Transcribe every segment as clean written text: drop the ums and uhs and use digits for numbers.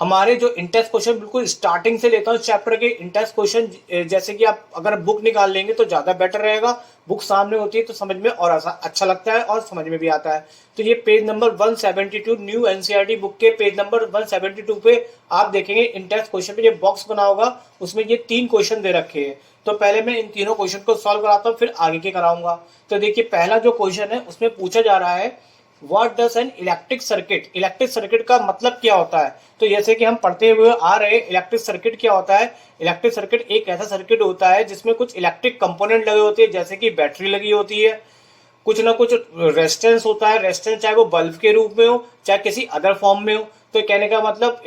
हमारे जो intense question बिल्कुल स्टार्टिंग से लेता हूँ चैप्टर के इंटेंस क्वेश्चन, जैसे कि आप अगर बुक निकाल लेंगे तो ज्यादा बेटर रहेगा। बुक सामने होती है तो समझ में और अच्छा लगता है और समझ में भी आता है। तो ये page number 172 new NCERT book के पेज नंबर 172 पे आप देखेंगे इंटेंस क्वेश्चन पे ये बॉक्स बना होगा, उसमें ये 3 क्वेश्चन दे रखे हैं। तो पहले मैं इन तीनों क्वेश्चन को सॉल्व कराता हूँ, फिर आगे के कराऊंगा। तो देखिए पहला जो क्वेश्चन है उसमें पूछा जा रहा है what does an electric circuit. Electric circuit का मतलब क्या होता है? तो जैसे कि हम पढ़ते हुए आ रहे हैं, इलेक्ट्रिक सर्किट क्या होता है? इलेक्ट्रिक सर्किट एक ऐसा सर्किट होता है जिसमें कुछ इलेक्ट्रिक कंपोनेंट लगे होते हैं, जैसे कि बैटरी लगी होती है, कुछ ना कुछ रेजिस्टेंस होता है। रेजिस्टेंस चाहे वो बल्ब के रूप में हो चाहे किसी अदर फॉर्म में हो। तो कहने का मतलब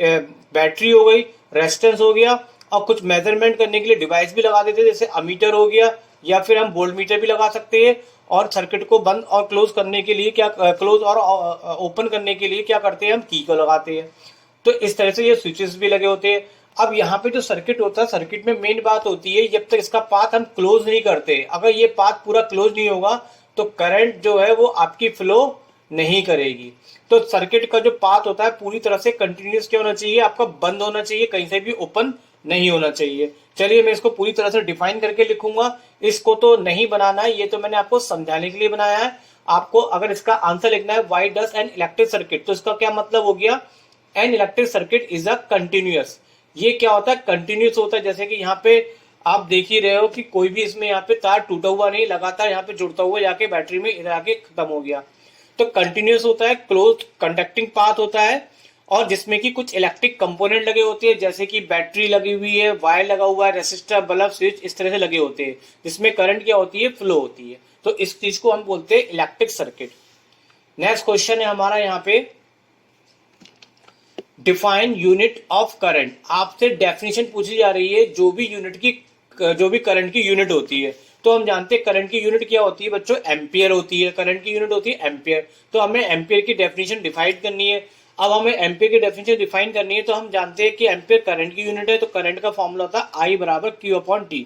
बैटरी हो गई, रेजिस्टेंस हो गया, और कुछ मेजरमेंट करने के लिए डिवाइस भी लगा देते हैं, जैसे अमीटर हो गया, या फिर हम वोल्ट मीटर भी लगा सकते हैं। और सर्किट को बंद और क्लोज करने के लिए क्या, क्लोज और ओपन करने के लिए क्या करते हैं, हम की को लगाते हैं। तो इस तरह से ये स्विचेस भी लगे होते हैं। अब यहाँ पे जो सर्किट होता है, सर्किट में मेन बात होती है जब तक इसका पाथ हम क्लोज नहीं करते, अगर ये पाथ पूरा क्लोज नहीं होगा तो करंट जो है वो आपकी फ्लो नहीं करेगी। तो सर्किट का जो पाथ होता है पूरी तरह से कंटिन्यूस क्या होना चाहिए, आपका बंद होना चाहिए, कहीं से भी ओपन नहीं होना चाहिए। चलिए मैं इसको पूरी तरह से डिफाइन करके लिखूंगा। इसको तो नहीं बनाना है, ये तो मैंने आपको समझाने के लिए बनाया है। आपको अगर इसका आंसर लिखना है why does an electric circuit, तो इसका क्या मतलब हो गया, an electric circuit is a continuous. ये क्या होता है, कंटिन्यूस होता है। जैसे कि यहाँ पे आप देख ही रहे हो कि कोई भी इसमें यहाँ पे तार टूटा हुआ नहीं, लगातार यहाँ पे जुड़ता हुआ जाके बैटरी में इधर आके खत्म हो गया। तो कंटिन्यूस होता है, क्लोज कंडक्टिंग पाथ होता है, और जिसमें कि कुछ इलेक्ट्रिक कंपोनेंट लगे होते हैं, जैसे कि बैटरी लगी हुई है, वायर लगा हुआ है, रेसिस्टर, बल्ब, स्विच इस तरह से लगे होते हैं, जिसमें करंट क्या होती है, फ्लो होती है। तो इस चीज को हम बोलते हैं इलेक्ट्रिक सर्किट। नेक्स्ट क्वेश्चन है हमारा यहाँ पे, डिफाइन यूनिट ऑफ करंट। आपसे डेफिनेशन पूछी जा रही है जो भी यूनिट की, जो भी करंट की यूनिट होती है। तो हम जानते हैं करंट की यूनिट क्या होती है बच्चों, एम्पियर होती है। करंट की यूनिट होती है एम्पियर। तो हमें एम्पियर की डेफिनेशन डिफाइन करनी है। अब हमें एम्पियर की डेफिनेशन डिफाइन करनी है, तो हम जानते हैं कि एम्पियर करंट की यूनिट है, तो करंट का फॉर्मूला होता है आई बराबर क्यू अपॉन टी।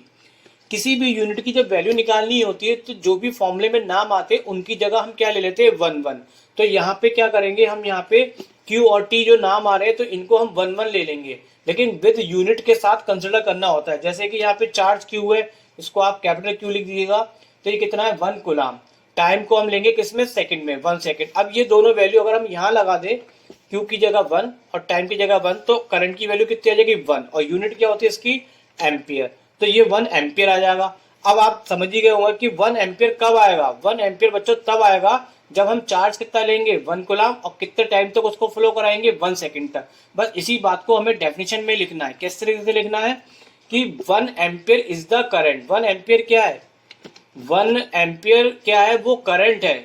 किसी भी यूनिट की जब वैल्यू निकालनी होती है तो जो भी फॉर्मूले में नाम आते हैं उनकी जगह हम क्या ले लेते हैं, वन वन। तो यहाँ पे क्या करेंगे, हम यहाँ पे Q और T जो नाम आ रहे हैं तो इनको हम वन वन ले लेंगे, लेकिन विद यूनिट के साथ कंसिडर करना होता है। जैसे कि यहाँ पे चार्ज Q है, इसको आप कैपिटल Q लिख दीजिएगा। तो ये कितना है, 1 कूलम। टाइम को हम लेंगे किसमें, सेकंड में, 1 सेकंड। अब ये दोनों वैल्यू अगर हम यहाँ लगा दें, Q की जगह 1 और टाइम की जगह 1, तो करंट की वैल्यू कितनी आ जाएगी, 1, और यूनिट क्या होती है इसकी, एम्पियर। तो ये 1 एम्पियर आ जाएगा। अब आप समझ ही गए होंगे कि 1 एम्पियर कब आएगा। 1 एम्पियर बच्चों तब आएगा जब हम चार्ज कितना लेंगे, 1 कूलम, और कितने टाइम तक उसको फ्लो कराएंगे, 1 सेकंड तक। बस इसी बात को हमें डेफिनेशन में लिखना है। किस तरीके से लिखना है कि 1 ampere is the current. 1 ampere क्या है, 1 एम्पियर क्या है, वो करंट है।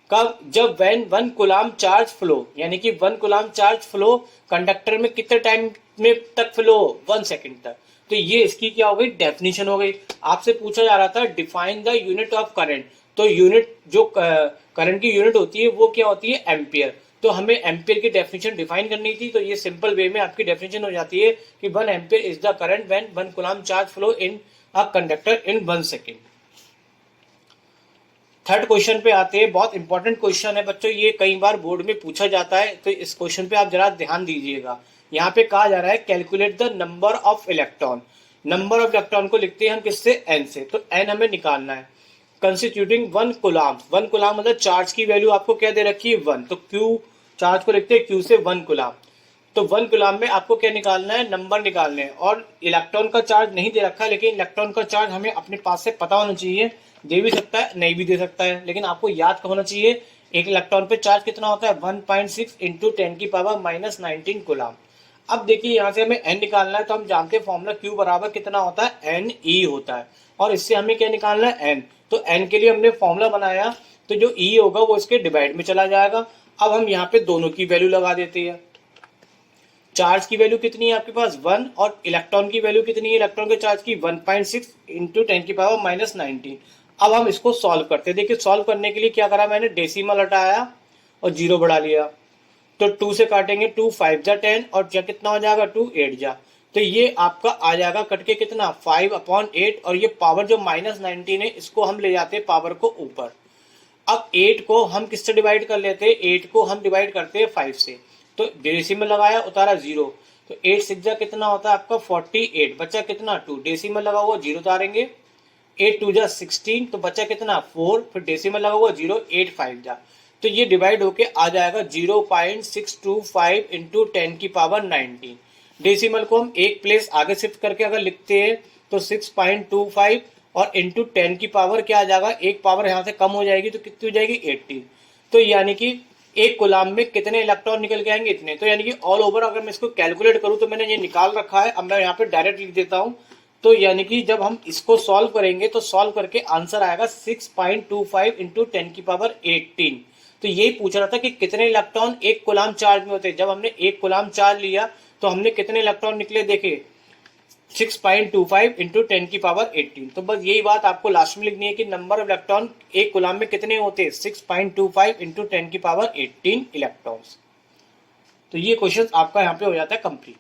कब, जब व्हेन 1 कूलम चार्ज फ्लो, यानी कि 1 कूलम चार्ज फ्लो कंडक्टर में कितने टाइम में तक फ्लो, 1 सेकंड तक। तो ये इसकी क्या हो गई, डेफिनेशन हो गई। आपसे पूछा जा रहा था define the unit of current, तो यूनिट जो करंट की यूनिट होती है वो क्या होती है, एम्पियर। तो हमें एम्पियर की डेफिनेशन डिफाइन करनी थी। तो ये सिंपल वे में आपकी डेफिनेशन हो जाती है कि 1 ampere is the current when 1 coulomb charge flow in a conductor in 1 second. Third question पे आते हैं। बहुत इंपॉर्टेंट क्वेश्चन है बच्चों, ये कई बार बोर्ड में पूछा जाता है, तो इस क्वेश्चन पे आप जरा ध्यान दीजिएगा। यहाँ पे कहा जा रहा है calculate the number of electron. Number of electron को लिखते हैं हम किससे, एन से। तो एन हमें निकालना है कंस्टिट्यूटिंग 1 कूलम। 1 कूलम मतलब चार्ज की वैल्यू आपको क्या दे रखी है, 1। तो क्यू, चार्ज को लिखते हैं क्यू से 1 कूलम। तो 1 कूलम में आपको क्या निकालना है, नंबर निकालने हैं। और इलेक्ट्रॉन का चार्ज नहीं दे रखा है, लेकिन इलेक्ट्रॉन का चार्ज हमें अपने पास से पता होना चाहिए। दे भी सकता है, नहीं भी दे सकता है, लेकिन आपको याद होना चाहिए एक इलेक्ट्रॉन पे चार्ज कितना होता है, 1.6 इंटू 10 की पावर माइनस 19 कूलम। अब देखिए यहाँ से हमें एन निकालना है, तो हम जानते हैं फॉर्मूला क्यू बराबर कितना होता है, एन ई होता है। और इससे हमें क्या निकालना है, एन। तो एन के लिए हमने फॉर्मूला बनाया, तो जो ई होगा वो इसके डिवाइड में चला जाएगा। अब हम यहाँ पे दोनों की वैल्यू लगा देते हैं। चार्ज की वैल्यू कितनी है आपके पास, 1, और इलेक्ट्रॉन की वैल्यू कितनी है, इलेक्ट्रॉन के चार्ज की 1.6 इंटू 10 की पावर माइनस 19। अब हम इसको सॉल्व करते हैं। देखिए सॉल्व करने के लिए क्या करा मैंने, डेसिमल हटाया और जीरो बढ़ा लिया। तो 2 से काटेंगे, 2 5 जा 10, और क्या कितना हो जाएगा, 2 8 जा। तो ये आपका आ जाएगा कट के कितना, 5/8। और ये पावर जो माइनस 19 है, इसको हम ले जाते हैं पावर को ऊपर। अब 8 को हम किससे डिवाइड कर लेते हैं, 8 को हम डिवाइड करते हैं 5 से। तो डेसिमल लगाया, उतारा 0। तो 8 6 जा कितना होता है आपका 48, बचा कितना 2, डेसिमल लगा हुआ 0 उतारेंगे, 8 2 जा 16, तो बचा कितना 4, फिर डेसिमल लगा हुआ 0, 8 5 जा, तो ये डिवाइड होके आ जाएगा 0.625 इंटू 10 की पावर 19। डेसिमल को हम एक प्लेस आगे शिफ्ट करके अगर लिखते हैं तो 6.25 और इंटू 10 की पावर क्या आ जाएगा, एक पावर यहाँ से कम हो जाएगी तो कितनी हो जाएगी 18। तो यानी कि एक कूलाम में कितने इलेक्ट्रॉन निकल के आएंगे, इतने। तो यानी कि ऑल ओवर अगर मैं इसको कैलकुलेट करूं तो मैंने ये निकाल रखा है, अब मैं यहाँ पे डायरेक्ट लिख देता हूं। तो यानी कि जब हम इसको सॉल्व करेंगे तो सॉल्व करके आंसर आएगा 6.25 इंटू 10 की पावर 18। तो यही पूछ रहा था कि कितने इलेक्ट्रॉन एक कूलाम चार्ज में होते हैं। जब हमने एक कूलाम चार्ज लिया तो हमने कितने इलेक्ट्रॉन निकले, देखे 6.25 इंटू 10 की पावर 18। तो बस यही बात आपको लास्ट में लिखनी है कि नंबर ऑफ इलेक्ट्रॉन एक कूलाम में कितने होते हैं, 6.25 इंटू 10 की पावर 18 इलेक्ट्रॉन्स। तो ये क्वेश्चन आपका यहाँ पे हो जाता है कंप्लीट।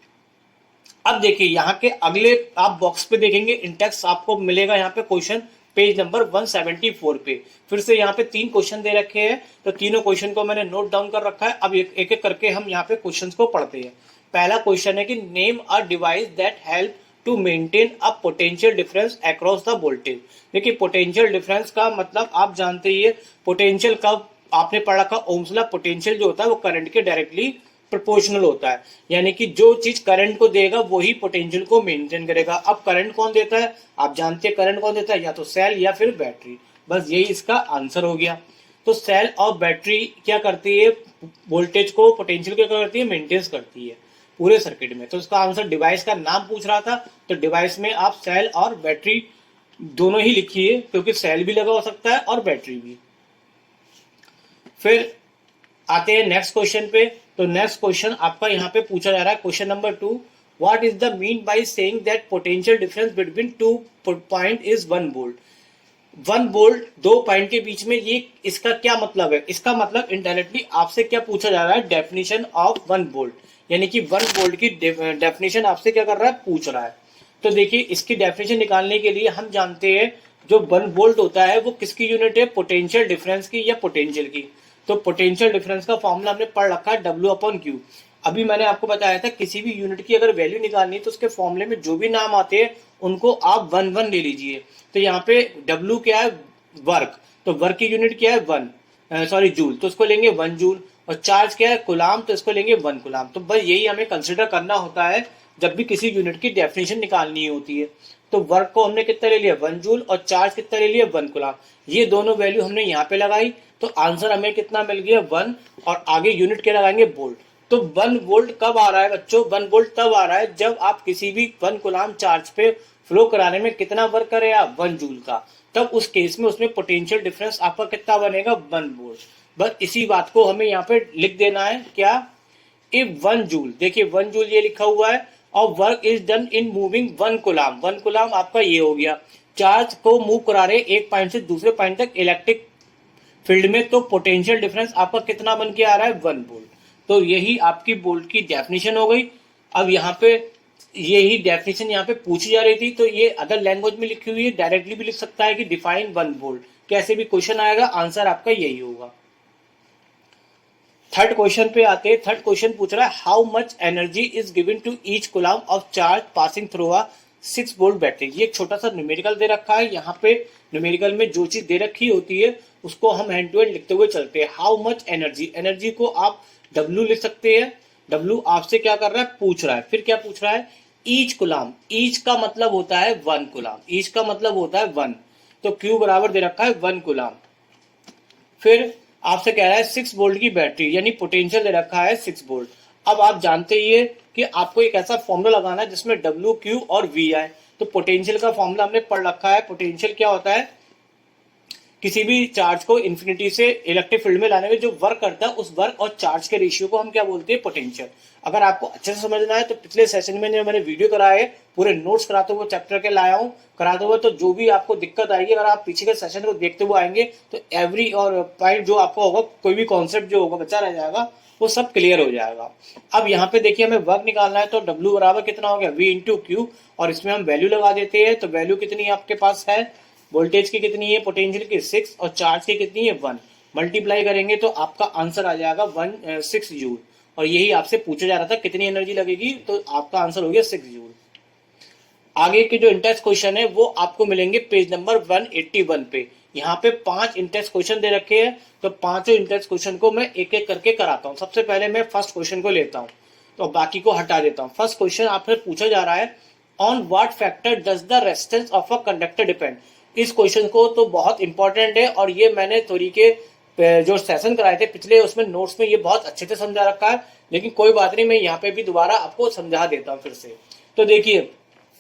अब देखिए यहाँ के अगले आप बॉक्स पे देखेंगे इंटेक्स आपको मिलेगा यहाँ पे क्वेश्चन पेज नंबर 174 पे। फिर से यहाँ पे 3 क्वेश्चन दे रखे हैं, तो तीनों क्वेश्चन को मैंने नोट डाउन कर रखा है। अब एक एक करके हम यहाँ पे क्वेश्चन को पढ़ते हैं। पहला क्वेश्चन है कि name a device that help to maintain a potential difference across the voltage. देखिए पोटेंशियल डिफरेंस का मतलब आप जानते ही है, पोटेंशियल का आपने पढ़ा रखा ओम्स लॉ, पोटेंशियल जो होता है वो करंट के डायरेक्टली प्रोपोर्शनल होता है, यानी कि जो चीज करंट को देगा वही पोटेंशियल को मेंटेन करेगा। अब करंट कौन देता है, आप जानते हैं करंट कौन देता है, या तो सेल या फिर बैटरी। बस यही इसका आंसर हो गया। तो सेल और बैटरी क्या करती है, वोल्टेज को पोटेंशियल क्या करती है, मेंटेन करती है पूरे सर्किट में। तो इसका आंसर डिवाइस का नाम पूछ रहा था, तो डिवाइस में आप सेल और बैटरी दोनों ही लिखिए, क्योंकि सेल भी लगा हो सकता है और बैटरी भी। फिर आते हैं नेक्स्ट क्वेश्चन पे। तो नेक्स्ट क्वेश्चन आपका यहाँ पे पूछा जा रहा है, question number 2, what is the mean by saying that potential difference between 2 point is 1 volt. 1 volt 2 point के बीच में, ये इसका क्या मतलब है। इसका मतलब इनडायरेक्टली आपसे क्या पूछा जा रहा है, डेफिनेशन ऑफ 1 वोल्ट, यानी कि 1 वोल्ट की डेफिनेशन आपसे क्या कर रहा है, पूछ रहा है। तो देखिए इसकी डेफिनेशन निकालने के लिए हम जानते हैं जो 1 वोल्ट होता है वो किसकी यूनिट है, पोटेंशियल डिफरेंस की या पोटेंशियल की। तो पोटेंशियल डिफरेंस का फॉर्मूला हमने पढ़ रखा है W/Q। अभी मैंने आपको बताया था किसी भी यूनिट की अगर वैल्यू निकालनी है तो उसके फॉर्मूले में जो भी नाम आते हैं उनको आप 1 1 ले लीजिए। तो यहाँ पे W क्या है, वर्क, तो वर्क की यूनिट क्या है 1 जूल, तो उसको लेंगे 1 जूल। और चार्ज क्या है कुलाम, तो इसको लेंगे 1 कुलाम। तो बस यही हमें कंसिडर करना होता है जब भी किसी यूनिट की डेफिनेशन निकालनी होती है। तो वर्क को हमने कितना ले लिया 1 जूल और चार्ज कितना ले लिया 1 कुलाम। ये दोनों वैल्यू हमने यहाँ पे लगाई, तो आंसर हमें कितना मिल गया 1, और आगे यूनिट क्या लगाएंगे वोल्ट। तो 1 वोल्ट कब आ रहा है बच्चों, 1 वोल्ट तब आ रहा है जब आप किसी भी 1 कुलाम चार्ज पे फ्लो कराने में कितना वर्क करे आप 1 जूल का, तब उस केस में उसमें पोटेंशियल डिफरेंस आपका कितना बनेगा 1 वोल्ट। बस इसी बात को हमें यहाँ पे लिख देना है, क्या, इफ 1 जूल, देखिए 1 जूल ये लिखा हुआ है, और work is done in moving 1 कुलाम। 1 कुलाम आपका ये हो गया, चार्ज को मूव करा रहे एक पॉइंट से दूसरे पॉइंट तक इलेक्ट्रिक फील्ड में, तो पोटेंशियल डिफरेंस आपका कितना बन के आ रहा है 1 वोल्ट। तो यही आपकी वोल्ट की डेफिनेशन हो गई। अब यहाँ पे यही डेफिनेशन यहाँ पे पूछी जा रही थी, तो ये अदर लैंग्वेज में लिखी हुई है, डायरेक्टली भी लिख सकता है कि डिफाइन 1 वोल्ट, कैसे भी क्वेश्चन आएगा आंसर आपका यही होगा। थर्ड क्वेश्चन पे आते हैं। थर्ड क्वेश्चन पूछ रहा है, how much energy is given to each कुलाम of charge passing through a 6 volt battery. ये एक छोटा सा न्यूमेरिकल दे रखा है, यहाँ पे न्यूमेरिकल में जो चीज दे रखी होती है उसको हम हैंड टू हैंड लिखते हुए चलते हैं। हाउ मच एनर्जी, एनर्जी को आप W लिख सकते हैं। W आपसे क्या कर रहा है, पूछ रहा है। फिर क्या पूछ रहा है, ईच कुलाम, ईच का मतलब होता है 1 कुलाम, ईच का मतलब होता है 1, तो Q बराबर दे रखा है 1 कुलाम। फिर आपसे कह रहा है 6 वोल्ट की बैटरी, यानी पोटेंशियल दे रखा है 6 वोल्ट। अब आप जानते ही है कि आपको एक ऐसा फॉर्मूला लगाना है जिसमें W, Q और V आए। तो पोटेंशियल का फॉर्मूला हमने पढ़ रखा है। पोटेंशियल क्या होता है, किसी भी चार्ज को इन्फिनिटी से इलेक्ट्रिक फील्ड में लाने में जो वर्क करता है, उस वर्क और चार्ज के रेशियो को हम क्या बोलते हैं, पोटेंशियल। अगर आपको अच्छे से समझना है तो पिछले सेशन में जो मैंने वीडियो कराए है, पूरे नोट्स कराते हुए चैप्टर के लाया हूँ कराते हुए, तो जो भी आपको दिक्कत आएगी, अगर आप पीछे के सेशन को देखते हुए आएंगे तो एवरी और पॉइंट जो आपको होगा, कोई भी कॉन्सेप्ट जो होगा बचा रह जाएगा, वो सब क्लियर हो जाएगा। अब यहाँ पे देखिए हमें वर्क निकालना है, तो W बराबर कितना हो गया V इंटू Q, और इसमें हम वैल्यू लगा देते हैं। तो वैल्यू कितनी आपके पास है, वोल्टेज की कितनी है, पोटेंशियल की 6, और चार्ज की कितनी है 1, मल्टीप्लाई करेंगे तो आपका आंसर आ जाएगा 6 जूल। और यही आपसे पूछा जा रहा था कितनी एनर्जी लगेगी, तो आपका आंसर हो गया 6 जूल। आगे के जो इंटेंस क्वेश्चन है वो आपको मिलेंगे पेज नंबर 181 पे। यहाँ पे 5 इंटेंस क्वेश्चन दे रखे हैं, तो पांचों इंटेंस क्वेश्चन को मैं एक एक करके कराता हूँ। सबसे पहले मैं फर्स्ट क्वेश्चन को लेता हूँ, तो बाकी को हटा देता हूँ। फर्स्ट क्वेश्चन आपसे पूछा जा रहा है, on what factor does the resistance of a conductor depend. इस क्वेश्चन को तो बहुत इंपॉर्टेंट है, और ये मैंने थोड़ी के जो सेशन कराए थे पिछले, उसमें नोट्स में ये बहुत अच्छे से समझा रखा है, लेकिन कोई बात नहीं, मैं यहाँ पे भी दोबारा आपको समझा देता हूँ फिर से। तो देखिए,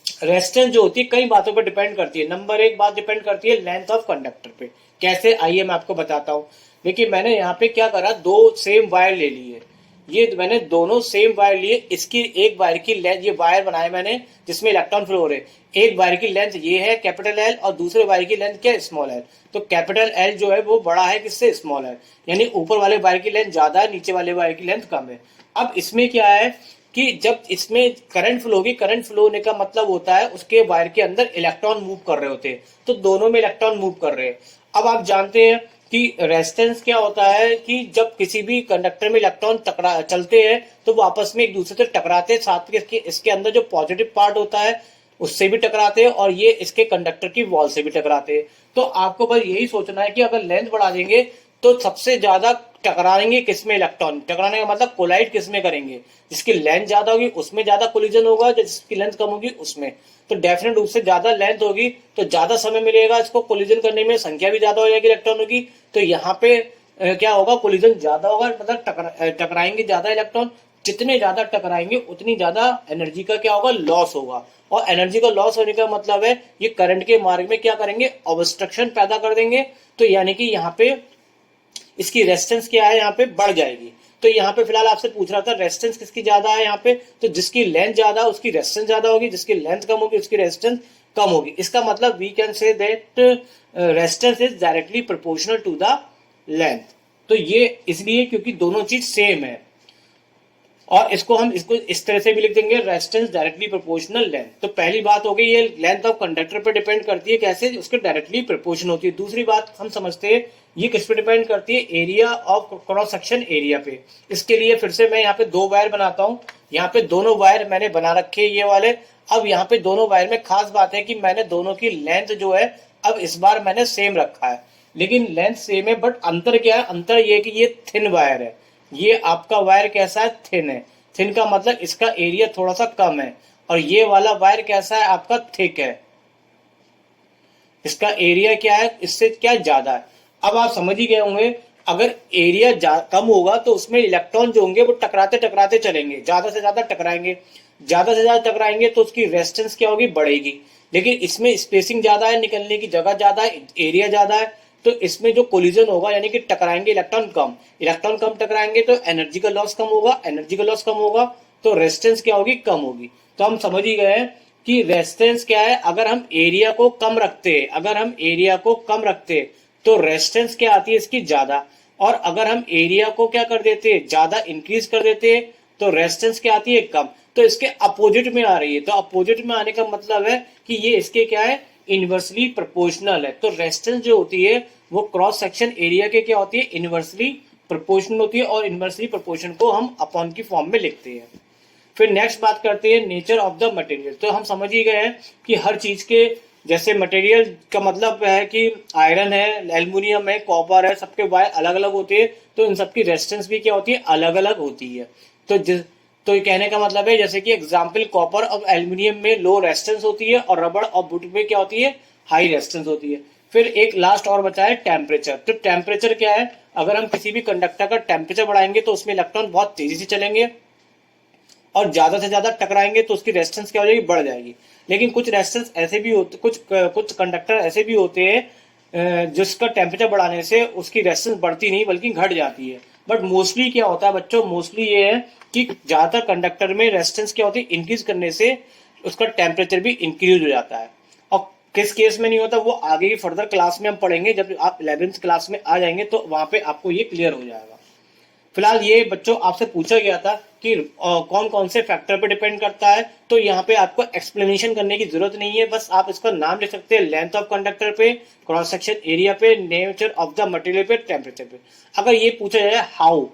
रेजिस्टेंस जो होती है कई बातों पर डिपेंड करती है। नंबर एक बात डिपेंड करती है लेंथ ऑफ कंडक्टर पे। कैसे, आइए मैं आपको बताता हूँ। देखिए, मैंने यहाँ पे क्या करा, दो सेम वायर ले लिए। ये मैंने दोनों सेम वायर लिए। इसकी एक वायर की लेंथ, ये वायर बनाए मैंने जिसमें इलेक्ट्रॉन फ्लो हो रहे। एक वायर की लेंथ ये है कैपिटल एल, और दूसरे वायर की लेंथ क्या है, स्मॉल एल। तो कैपिटल एल जो है वो बड़ा है किससे, स्मॉल एल। यानी ऊपर वाले वायर की लेंथ ज्यादा है, नीचे वाले वायर की लेंथ कम है। अब इसमें क्या है कि जब इसमें करंट फ्लो होगी, करंट फ्लो होने का मतलब होता है उसके वायर के अंदर इलेक्ट्रॉन मूव कर रहे होते हैं, तो दोनों में इलेक्ट्रॉन मूव कर रहे हैं। अब आप जानते हैं कि रेजिस्टेंस क्या होता है कि जब किसी भी कंडक्टर में इलेक्ट्रॉन टकरा चलते हैं तो वो आपस में एक दूसरे से टकराते हैं, साथ में इसके अंदर जो पॉजिटिव पार्ट होता है उससे भी टकराते हैं, और ये इसके कंडक्टर की वॉल से भी टकराते हैं। तो आपको बस यही सोचना है कि अगर लेंथ बढ़ा देंगे तो सबसे ज्यादा टकराएंगे किसमें, इलेक्ट्रॉन। टकराने का मतलब कोलाइड किसमें करेंगे, जिसकी लेंथ ज्यादा होगी उसमें ज्यादा कोलिजन होगा, जिसकी लेंथ कम होगी उसमें। तो डेफिनेट रूप से ज्यादा लेंथ होगी तो ज्यादा समय मिलेगा इसको कोलिजन करने में, संख्या भी ज्यादा हो जाएगी इलेक्ट्रॉनों की। तो यहाँ पे क्या होगा, कोलिजन ज्यादा होगा, मतलब टकराएंगे ज्यादा इलेक्ट्रॉन। जितने ज्यादा टकराएंगे उतनी ज्यादा एनर्जी का क्या होगा, लॉस होगा। और एनर्जी का लॉस होने का मतलब है ये करंट के मार्ग में क्या करेंगे, ऑब्स्ट्रक्शन पैदा कर देंगे। तो यानी कि यहाँ पे इसकी रेजिस्टेंस क्या है, यहाँ पे बढ़ जाएगी। तो यहाँ पे फिलहाल आपसे पूछ रहा था रेजिस्टेंस किसकी ज्यादा है यहाँ पे, तो जिसकी लेंथ ज्यादा उसकी रेजिस्टेंस ज्यादा होगी, जिसकी लेंथ कम होगी उसकी रेजिस्टेंस कम होगी। इसका मतलब we can say that resistance is directly proportional to the length. तो ये इसलिए क्योंकि दोनों चीज सेम है, और इसको हम इसको इस तरह से भी लिख देंगे, रेजिस्टेंस डायरेक्टली प्रोपोर्शनल लेंथ। तो पहली बात हो गई, ये लेंथ ऑफ कंडक्टर पे डिपेंड करती है, कैसे, उसके डायरेक्टली प्रोपोर्शन होती है। दूसरी बात हम समझते हैं ये किस पे डिपेंड करती है, area of cross section area पे। इसके लिए फिर से मैं यहाँ पे दो वायर बनाता हूँ। यहाँ पे दोनों वायर मैंने बना रखे ये वाले। अब यहाँ पे दोनों वायर में खास बात है कि मैंने दोनों की लेंथ जो है अब इस बार मैंने सेम रखा है, लेकिन लेंथ सेम है, बट अंतर क्या है, अंतर ये कि ये थिन वायर है, ये आपका वायर कैसा है, थिन है। थिन का मतलब इसका एरिया थोड़ा सा कम है, और ये वाला वायर कैसा है आपका, थिक है, इसका एरिया क्या है, इससे क्या ज्यादा है। अब आप समझ ही गए होंगे, अगर एरिया कम होगा तो उसमें इलेक्ट्रॉन जो होंगे वो टकराते टकराते चलेंगे, ज्यादा से ज्यादा टकराएंगे। ज्यादा से ज्यादा टकराएंगे तो उसकी रेजिस्टेंस क्या होगी, बढ़ेगी। लेकिन इसमें स्पेसिंग ज्यादा है, निकलने की जगह ज्यादा है, एरिया ज्यादा है, तो इसमें जो कोलिजन होगा यानी कि टकराएंगे इलेक्ट्रॉन कम। इलेक्ट्रॉन कम टकराएंगे तो एनर्जी का लॉस कम होगा, एनर्जी का लॉस कम होगा तो रेजिस्टेंस क्या होगी, कम होगी। तो हम समझ ही गए कि रेजिस्टेंस क्या है, अगर हम एरिया को कम रखते हैं, अगर हम एरिया को कम रखते तो रेजिस्टेंस क्या आती है इसकी ज्यादा, और अगर हम एरिया को क्या कर देते, ज्यादा इंक्रीज कर देते तो रेजिस्टेंस क्या आती है, कम। तो इसके अपोजिट में आ रही है, तो अपोजिट में आने का मतलब है कि ये इसके क्या है, इनवर्सली प्रोपोर्शनल है। तो रेजिस्टेंस जो होती है वो क्रॉस सेक्शन एरिया के क्या होती है, इनवर्सली प्रोपोर्शनल होती है, और इनवर्सली प्रोपोर्शन को हम अपॉन की फॉर्म में लिखते हैं। फिर नेक्स्ट बात करते हैं नेचर ऑफ द मटेरियल। तो हम समझ ही गए हैं कि हर चीज के, जैसे मटेरियल का मतलब है कि आयरन है, एल्युमिनियम है, कॉपर है, सबके वायर अलग अलग होते हैं, तो इन सबकी रेजिस्टेंस भी क्या होती है, अलग अलग होती है। तो ये कहने का मतलब है, जैसे कि एग्जाम्पल कॉपर और एल्युमिनियम में लो रेजिस्टेंस होती है, और रबड़ और वुड में क्या होती है, हाई रेजिस्टेंस होती है। फिर एक लास्ट और बचा है टेम्परेचर। तो टेम्परेचर क्या है, अगर हम किसी भी कंडक्टर का टेम्परेचर बढ़ाएंगे तो उसमें इलेक्ट्रॉन बहुत तेजी से चलेंगे, और ज्यादा से ज्यादा टकराएंगे तो उसकी रेजिस्टेंस क्या हो जाएगी, बढ़ जाएगी। लेकिन कुछ रेजिस्टेंस ऐसे भी होते, कुछ कंडक्टर ऐसे भी होते हैं जिसका टेम्परेचर बढ़ाने से उसकी रेजिस्टेंस बढ़ती नहीं बल्कि घट जाती है। बट मोस्टली क्या होता है बच्चों, मोस्टली ये है कि ज्यादातर कंडक्टर में रेजिस्टेंस क्या होती है, इंक्रीज करने से उसका टेम्परेचर भी इंक्रीज हो जाता है। और किस केस में नहीं होता वो आगे की फर्दर क्लास में हम पढ़ेंगे, जब आप 11th क्लास में आ जाएंगे तो वहां पे आपको ये क्लियर हो जाएगा। फिलहाल ये बच्चों आपसे पूछा गया था कि कौन कौन से फैक्टर पे डिपेंड करता है, तो यहाँ पे आपको एक्सप्लेनेशन करने की जरूरत नहीं है, बस आप इसका नाम लिख सकते हैं, लेंथ ऑफ कंडक्टर पे, क्रॉस सेक्शन एरिया पे, नेचर ऑफ द मटेरियल पे, टेम्परेचर पे। अगर ये पूछा जाए how,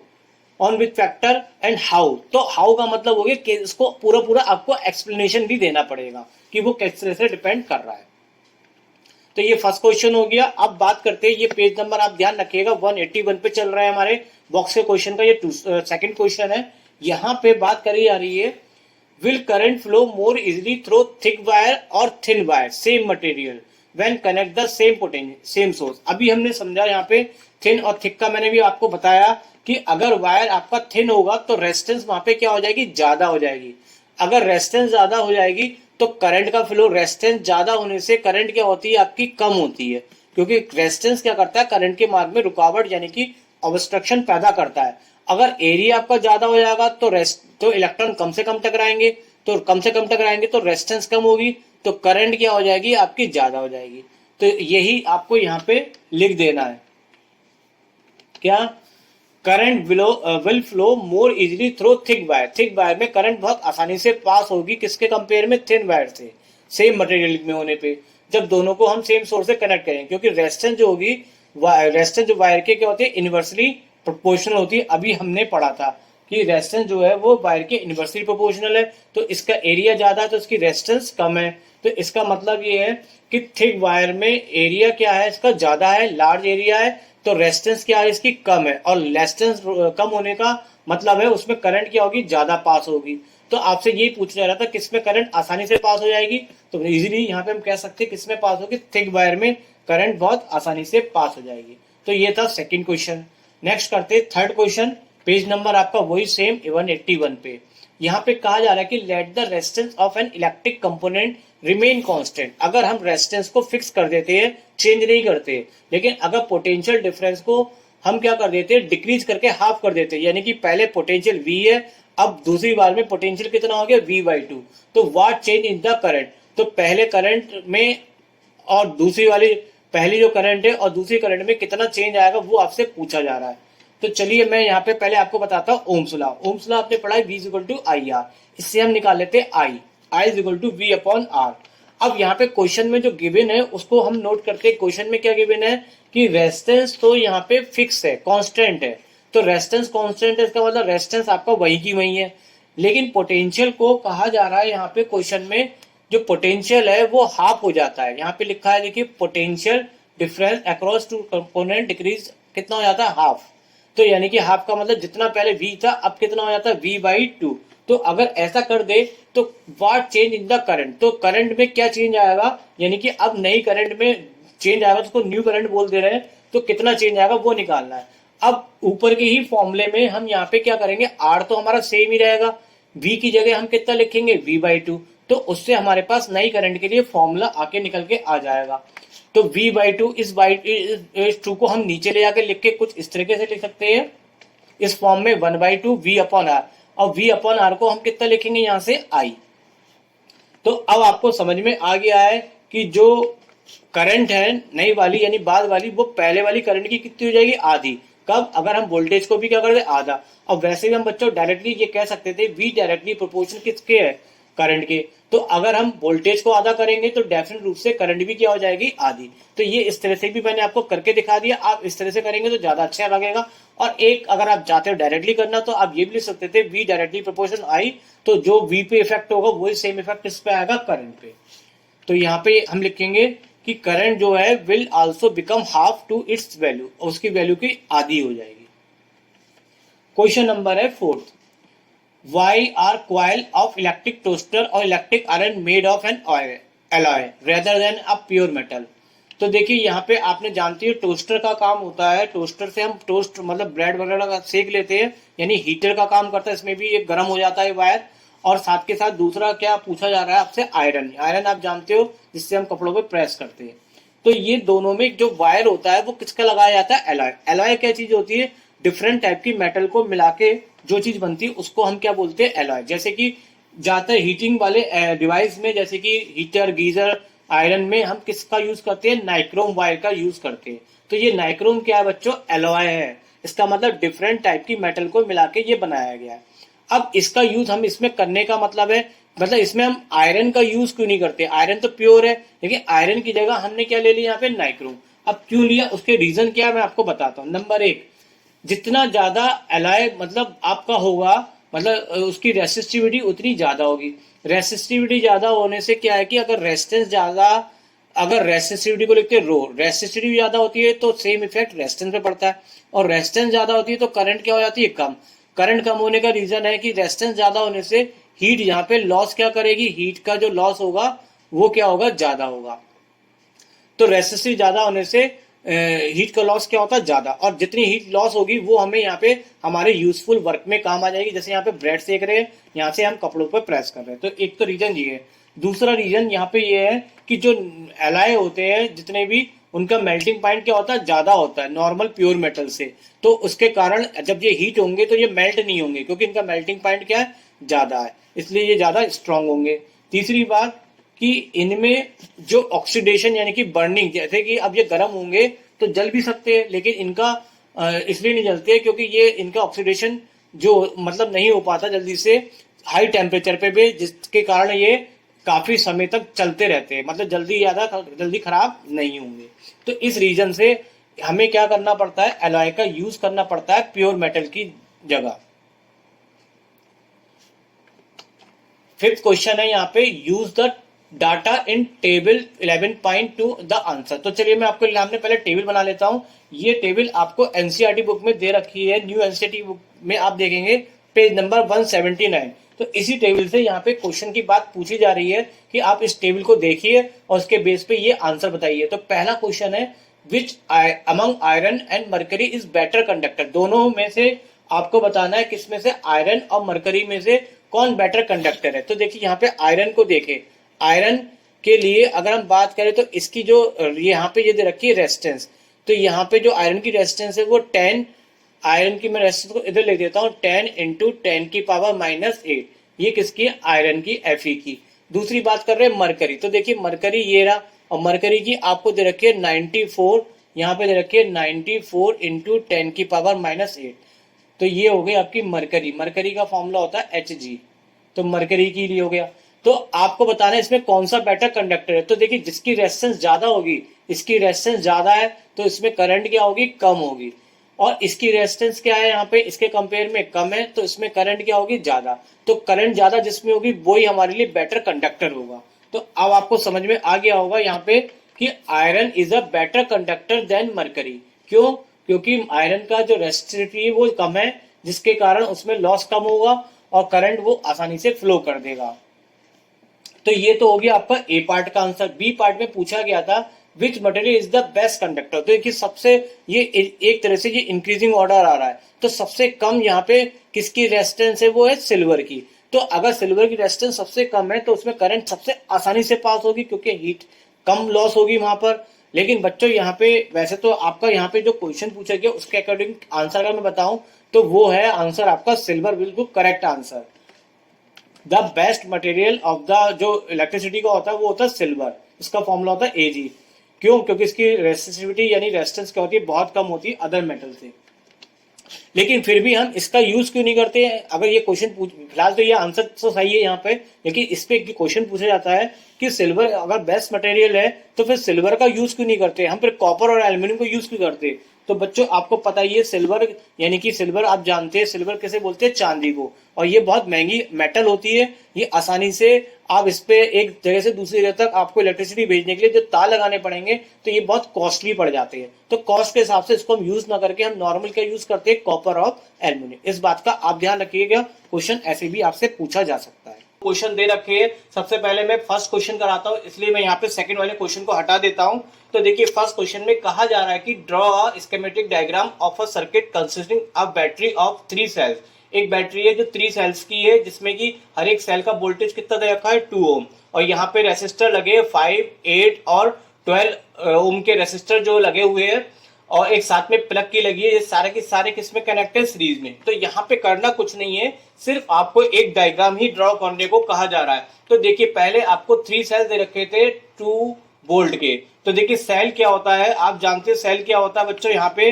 on which factor and how. तो हाउ का मतलब हो गया कि इसको पूरा पूरा आपको एक्सप्लेनेशन भी देना पड़ेगा कि वो किस तरह से डिपेंड कर रहा है। तो ये फर्स्ट क्वेश्चन हो गया। अब बात करते हैं, ये पेज नंबर आप ध्यान रखिएगा 181 पे चल रहा है हमारे बॉक्स के क्वेश्चन का, ये सेकंड क्वेश्चन है। यहाँ पे बात करी जा रही है, will current flow more easily through thick wire और thin wire same material when connect the same potential same source. अभी हमने समझा यहाँ पे थिन और थिक का, मैंने भी आपको बताया कि अगर वायर आपका थिन होगा तो रेजिस्टेंस वहां पे क्या हो जाएगी, ज्यादा हो जाएगी। अगर रेजिस्टेंस ज्यादा हो जाएगी तो करंट का फ्लो, रेजिस्टेंस ज्यादा होने से करंट क्या होती है आपकी, कम होती है, क्योंकि रेजिस्टेंस क्या करता है, करंट के मार्ग में रुकावट यानी कि ऑब्स्ट्रक्शन पैदा करता है। अगर एरिया आपका ज्यादा हो जाएगा तो इलेक्ट्रॉन कम से कम टकराएंगे, तो कम से कम टकराएंगे तो रेजिस्टेंस कम होगी, तो करंट क्या हो जाएगी आपकी, ज्यादा हो जाएगी। तो यही आपको यहाँ पे लिख देना है, क्या, current will flow more easily through thick wire. Thick wire में करंट बहुत आसानी से पास होगी, किसके कंपेयर में, थिन वायर से, सेम मटेरियल में होने पे, जब दोनों को हम सेम सोर्स से कनेक्ट करें, क्योंकि रेजिस्टेंस जो होगी, रेजिस्टेंस जो वायर के क्या होते हैं, इनवर्सली प्रोपोर्शनल होती है। अभी हमने पढ़ा था कि रेजिस्टेंस जो है वो वायर के इनवर्सली प्रोपोर्शनल है, तो इसका एरिया ज्यादा है तो इसकी रेजिस्टेंस कम है। तो इसका मतलब ये है कि थिक वायर में एरिया क्या है, इसका ज्यादा है, लार्ज एरिया है, तो रेजिस्टेंस क्या है इसकी, कम है, और रेजिस्टेंस कम होने का मतलब है उसमें करंट क्या होगी, ज्यादा पास होगी। तो आपसे यही पूछा जा रहा था किसमें करंट आसानी से पास हो जाएगी, तो इजीली यहाँ पे हम कह सकते हैं किसमें पास होगी, थिक वायर में करंट बहुत आसानी से पास हो जाएगी। तो ये था सेकंड क्वेश्चन। नेक्स्ट करते थर्ड क्वेश्चन, पेज नंबर आपका वही सेम 181 पे। यहाँ पे कहा जा रहा है कि let the resistance of an electric component remain constant. अगर हम रेजिस्टेंस को फिक्स कर देते हैं, चेंज नहीं करते, लेकिन अगर पोटेंशियल डिफरेंस को हम क्या कर देते हैं, डिक्रीज करके हाफ कर देते हैं, यानी कि पहले पोटेंशियल V है, अब दूसरी बार में पोटेंशियल कितना हो गया, V/2, तो what change in the current. तो पहले करंट में और दूसरी वाली, पहली जो करंट है और दूसरी करंट में कितना चेंज आएगा वो आपसे पूछा जा रहा है। तो चलिए मैं यहाँ पे पहले आपको बताता हूँ ओम्स लॉ। ओम्स लॉ आपने पढ़ा है, V = IR, इससे हम निकाल लेते हैं I = V/R। अब यहाँ पे क्वेश्चन में जो गिवन है उसको हम नोट करते हैं। क्वेश्चन में क्या गिवन है कि रेजिस्टेंस तो यहाँ पे फिक्स है, कांस्टेंट है, तो रेजिस्टेंस कांस्टेंट है, इसका मतलब रेजिस्टेंस आपका वही की वही है। लेकिन पोटेंशियल को कहा जा रहा है यहाँ पे क्वेश्चन में, जो पोटेंशियल है वो हाफ हो जाता है। यहाँ पे लिखा है देखिए, potential difference across to component decrease कितना हो जाता है, हाफ। तो यानी कि हाफ का मतलब जितना पहले V था अब कितना हो जाता है, V/2। तो अगर ऐसा कर दे तो what change in the current, तो करंट में क्या चेंज आएगा, यानी कि अब नई करंट में चेंज आएगा, उसको न्यू करंट बोल दे रहे हैं, तो कितना चेंज आएगा वो निकालना है। अब ऊपर के ही फॉर्मूले में हम यहाँ पे क्या करेंगे, R तो हमारा सेम ही रहेगा, V की जगह हम कितना लिखेंगे, V/2, तो उससे हमारे पास नई करंट के लिए फॉर्मूला आके निकल के आ जाएगा। तो V/2, इस 2 को हम नीचे ले जाकर लिख के कुछ इस तरीके से लिख सकते हैं, इस फॉर्म में 1/2 V/R, और V/R को हम कितना लिखेंगे यहाँ से, I। तो अब आपको समझ में आ गया है कि जो करंट है नई वाली यानी बाद वाली, वो पहले वाली करंट की कितनी हो जाएगी, आधी। कब, अगर हम वोल्टेज को भी क्या कर दे, आधा। और वैसे भी हम बच्चों डायरेक्टली ये कह सकते थे V डायरेक्टली प्रोपोर्शनल किसके है, करंट के। तो अगर हम वोल्टेज को आधा करेंगे तो डेफिनेट रूप से करंट भी क्या हो जाएगी, आधी। तो ये इस तरह से भी मैंने आपको करके दिखा दिया, आप इस तरह से करेंगे तो ज्यादा अच्छा लगेगा। और एक अगर आप चाहते हो डायरेक्टली करना तो आप ये भी लिख सकते थे, V डायरेक्टली प्रोपोर्शनल I, तो जो V पे इफेक्ट होगा वही सेम इफेक्ट इस पे आएगा, करंट पे। तो यहाँ पे हम लिखेंगे कि करंट जो है will also become half to it's value, उसकी वैल्यू की आधी हो जाएगी। क्वेश्चन नंबर है fourth, Why are coil of electric toaster or electric iron made of an alloy rather than a pure metal? तो देखिए यहाँ पे आपने जानती है टोस्टर का काम होता है, टोस्टर से हम टोस्ट मतलब ब्रेड वगैरह का सेक लेते हैं, यानी हीटर का काम करता है, इसमें भी एक गर्म हो जाता है वायर। और साथ के साथ दूसरा क्या पूछा जा रहा है आपसे, आयरन। आयरन आप जानते हो जिससे हम कपड़ों पे प्रेस करते हैं। तो ये दोनों में जो वायर होता है वो किसका लगाया जाता है, एलॉय। एलॉय क्या चीज होती है, डिफरेंट टाइप की मेटल को मिला के जो चीज बनती है उसको हम क्या बोलते हैं, एलॉय। जैसे कि ज्यादातर हीटिंग वाले डिवाइस में, जैसे कि हीटर, गीजर, आयरन में हम किसका यूज करते हैं, नाइक्रोम वायर का यूज करते हैं। तो ये नाइक्रोम क्या है बच्चों, एलॉय है। इसका मतलब डिफरेंट टाइप की मेटल को मिला के ये बनाया गया है। अब इसका यूज हम इसमें करने का मतलब है, मतलब इसमें हम आयरन का यूज क्यों नहीं करते, आयरन तो प्योर है, लेकिन आयरन की जगह हमने क्या ले लिया यहाँ पे, नाइक्रोम। अब क्यों लिया, उसके रीजन क्या है मैं आपको बताता हूँ। नंबर 1, जितना ज्यादा एलॉय मतलब आपका होगा, मतलब उसकी रेसिस्टिविटी उतनी ज्यादा होगी। रेसिस्टिविटी ज्यादा होने से क्या है कि अगर रेजिस्टेंस ज्यादा, अगर रेसिस्टिविटी को लिखते हैं रो, रेसिस्टिविटी ज्यादा होती है तो सेम इफेक्ट रेजिस्टेंस पे पड़ता है, और रेजिस्टेंस ज्यादा होती है तो करंट क्या हो जाती है, कम। करंट कम होने का रीजन है कि रेजिस्टेंस ज्यादा होने से हीट यहाँ पे लॉस क्या करेगी, हीट का जो लॉस होगा वो क्या होगा, ज्यादा होगा। तो रेसिस्टिव ज्यादा होने से हीट का लॉस क्या होता है, ज्यादा, और जितनी हीट लॉस होगी वो हमें यहाँ पे हमारे यूजफुल वर्क में काम आ जाएगी। जैसे यहाँ पे ब्रेड सेक रहे हैं, यहाँ से हम कपड़ों पर प्रेस कर रहे हैं, तो एक तो रीजन ये है। दूसरा रीजन यहाँ पे ये है कि जो एलॉय होते हैं जितने भी, उनका मेल्टिंग पॉइंट क्या होता है, ज्यादा होता है नॉर्मल प्योर मेटल से। तो उसके कारण जब ये हीट होंगे तो ये मेल्ट नहीं होंगे, क्योंकि इनका मेल्टिंग पॉइंट क्या है, ज्यादा है, इसलिए ये ज्यादा स्ट्रांग होंगे। तीसरी बात कि इनमें जो ऑक्सीडेशन यानी कि बर्निंग, जैसे कि अब ये गर्म होंगे तो जल भी सकते हैं, लेकिन इनका इसलिए नहीं जलते क्योंकि ये इनका ऑक्सीडेशन जो मतलब नहीं हो पाता जल्दी से हाई टेम्परेचर पे भी, जिसके कारण ये काफी समय तक चलते रहते हैं, मतलब जल्दी खराब नहीं होंगे। तो इस रीजन से हमें क्या करना पड़ता है, एलॉय का यूज करना पड़ता है प्योर मेटल की जगह। फिफ्थ क्वेश्चन है यहाँ पे, use the data in table 11.2 the answer. तो चलिए मैं आपके सामने पहले टेबल बना लेता हूं। ये टेबल आपको एनसीईआरटी बुक में दे रखी है, न्यू एनसीईआरटी बुक में आप देखेंगे पेज नंबर 179। तो इसी टेबल से यहाँ पे क्वेश्चन की बात पूछी जा रही है कि आप इस टेबल को देखिए और उसके बेस पे ये आंसर बताइए। तो पहला क्वेश्चन है, which among iron and mercury is better conductor. दोनों में से आपको बताना है किसमें से, आयरन और मरकरी में से कौन बेटर कंडक्टर है। तो देखिए यहाँ पे आयरन को देखें, आयरन के लिए अगर हम बात करें तो इसकी जो यहाँ पे ये दे रखी है रेजिस्टेंस, तो यहाँ पे जो आयरन की रेजिस्टेंस है वो 10, आयरन की मैं रेजिस्टेंस को इधर लिख देता हूँ 10 इंटू 10 की पावर -8, ये किसकी है, आयरन की, Fe की। दूसरी बात कर रहे हैं मरकरी, तो देखिए मरकरी ये रहा, और मरकरी की आपको दे रखी है 94, यहाँ पे दे रखी है 94 इंटू 10 की पावर -8, तो ये हो गई आपकी मरकरी। मरकरी का फॉर्मूला होता है Hg, तो मरकरी के लिए हो गया। तो आपको बताना है इसमें कौन सा बेटर कंडक्टर है। तो देखिए जिसकी रेजिस्टेंस ज्यादा होगी, इसकी रेजिस्टेंस ज्यादा है तो इसमें करंट क्या होगी, कम होगी, और इसकी रेजिस्टेंस क्या है यहाँ पे इसके कंपेयर में कम है, तो इसमें करंट क्या होगी, ज्यादा। तो करंट ज्यादा जिसमें होगी वही हमारे लिए बेटर कंडक्टर होगा। तो अब आपको समझ में आ गया होगा यहाँ पे कि iron is a better conductor then mercury. क्यों, क्योंकि आयरन का जो रेजिस्टिविटी है वो कम है, जिसके कारण उसमें लॉस कम होगा और करंट वो आसानी से फ्लो कर देगा। तो ये तो हो गया आपका ए पार्ट का आंसर। बी पार्ट में पूछा गया था which material is the best conductor. तो देखिए सबसे ये एक तरह से ये इंक्रीजिंग ऑर्डर आ रहा है, तो सबसे कम यहाँ पे किसकी रेजिस्टेंस है, वो है सिल्वर की। तो अगर सिल्वर की रेजिस्टेंस सबसे कम है तो उसमें करंट सबसे आसानी से पास होगी, क्योंकि हीट कम लॉस होगी वहां पर। लेकिन बच्चों यहाँ पे वैसे तो आपका यहाँ पे जो क्वेश्चन पूछा गया उसके अकॉर्डिंग आंसर अगर मैं बताऊं तो वो है आंसर आपका सिल्वर, बिल्कुल correct answer. The best material of the जो इलेक्ट्रिसिटी का होता है वो होता है सिल्वर, इसका फॉर्मूला होता है Ag। क्यों, क्योंकि इसकी रेसिस्टिविटी यानी रेजिस्टेंस क्या होती है, बहुत कम होती है अदर मेटल से। लेकिन फिर भी हम इसका यूज क्यों नहीं करते हैं। अगर ये क्वेश्चन फिलहाल तो ये आंसर तो सही है यहाँ पे, लेकिन इस पे क्वेश्चन पूछा जाता है कि सिल्वर अगर बेस्ट मटेरियल है तो फिर सिल्वर का यूज क्यों नहीं करते, हम फिर कॉपर और एल्यूमिनियम को यूज क्यों करते। तो बच्चों आपको पता ही है सिल्वर यानी कि सिल्वर आप जानते हैं सिल्वर कैसे बोलते हैं, चांदी को, और ये बहुत महंगी मेटल होती है। ये आसानी से आप इस पे एक जगह से दूसरी जगह तक आपको इलेक्ट्रिसिटी भेजने के लिए जो तार लगाने पड़ेंगे तो ये बहुत कॉस्टली पड़ जाते हैं। तो कॉस्ट के हिसाब से इसको हम यूज ना करके हम नॉर्मल का यूज करते हैं, कॉपर और एल्यूमिनियम। इस बात का आप ध्यान रखिएगा, क्वेश्चन ऐसे भी आपसे पूछा जा सकता है। क्वेश्चन दे रखे हैं, सबसे पहले मैं फर्स्ट क्वेश्चन कराता हूं, इसलिए मैं यहाँ पे सेकंड वाले क्वेश्चन को हटा देता हूं। तो देखिए फर्स्ट क्वेश्चन में कहा जा रहा है कि draw a schematic diagram of a circuit consisting a battery of 3 sales. एक बैटरी है जो 3 सेल्स की है, जिसमें कि हर एक सेल का वोल्टेज कितना दे रखा है, 2 ओम, और यहाँ पे रेसिस्टर लगे 5, 8 और 12 ओम के रेसिस्टर जो लगे हुए हैं, और एक साथ में प्लग की लगी है। ये सारे के सारे किसमें कनेक्टेड, सीरीज में। तो यहाँ पे करना कुछ नहीं है, सिर्फ आपको एक डायग्राम ही ड्रॉ करने को कहा जा रहा है। तो देखिए पहले आपको 3 सेल दे रखे थे 2 वोल्ट के। तो देखिए सेल क्या होता है, आप जानते हैं सेल क्या होता है बच्चों। यहाँ पे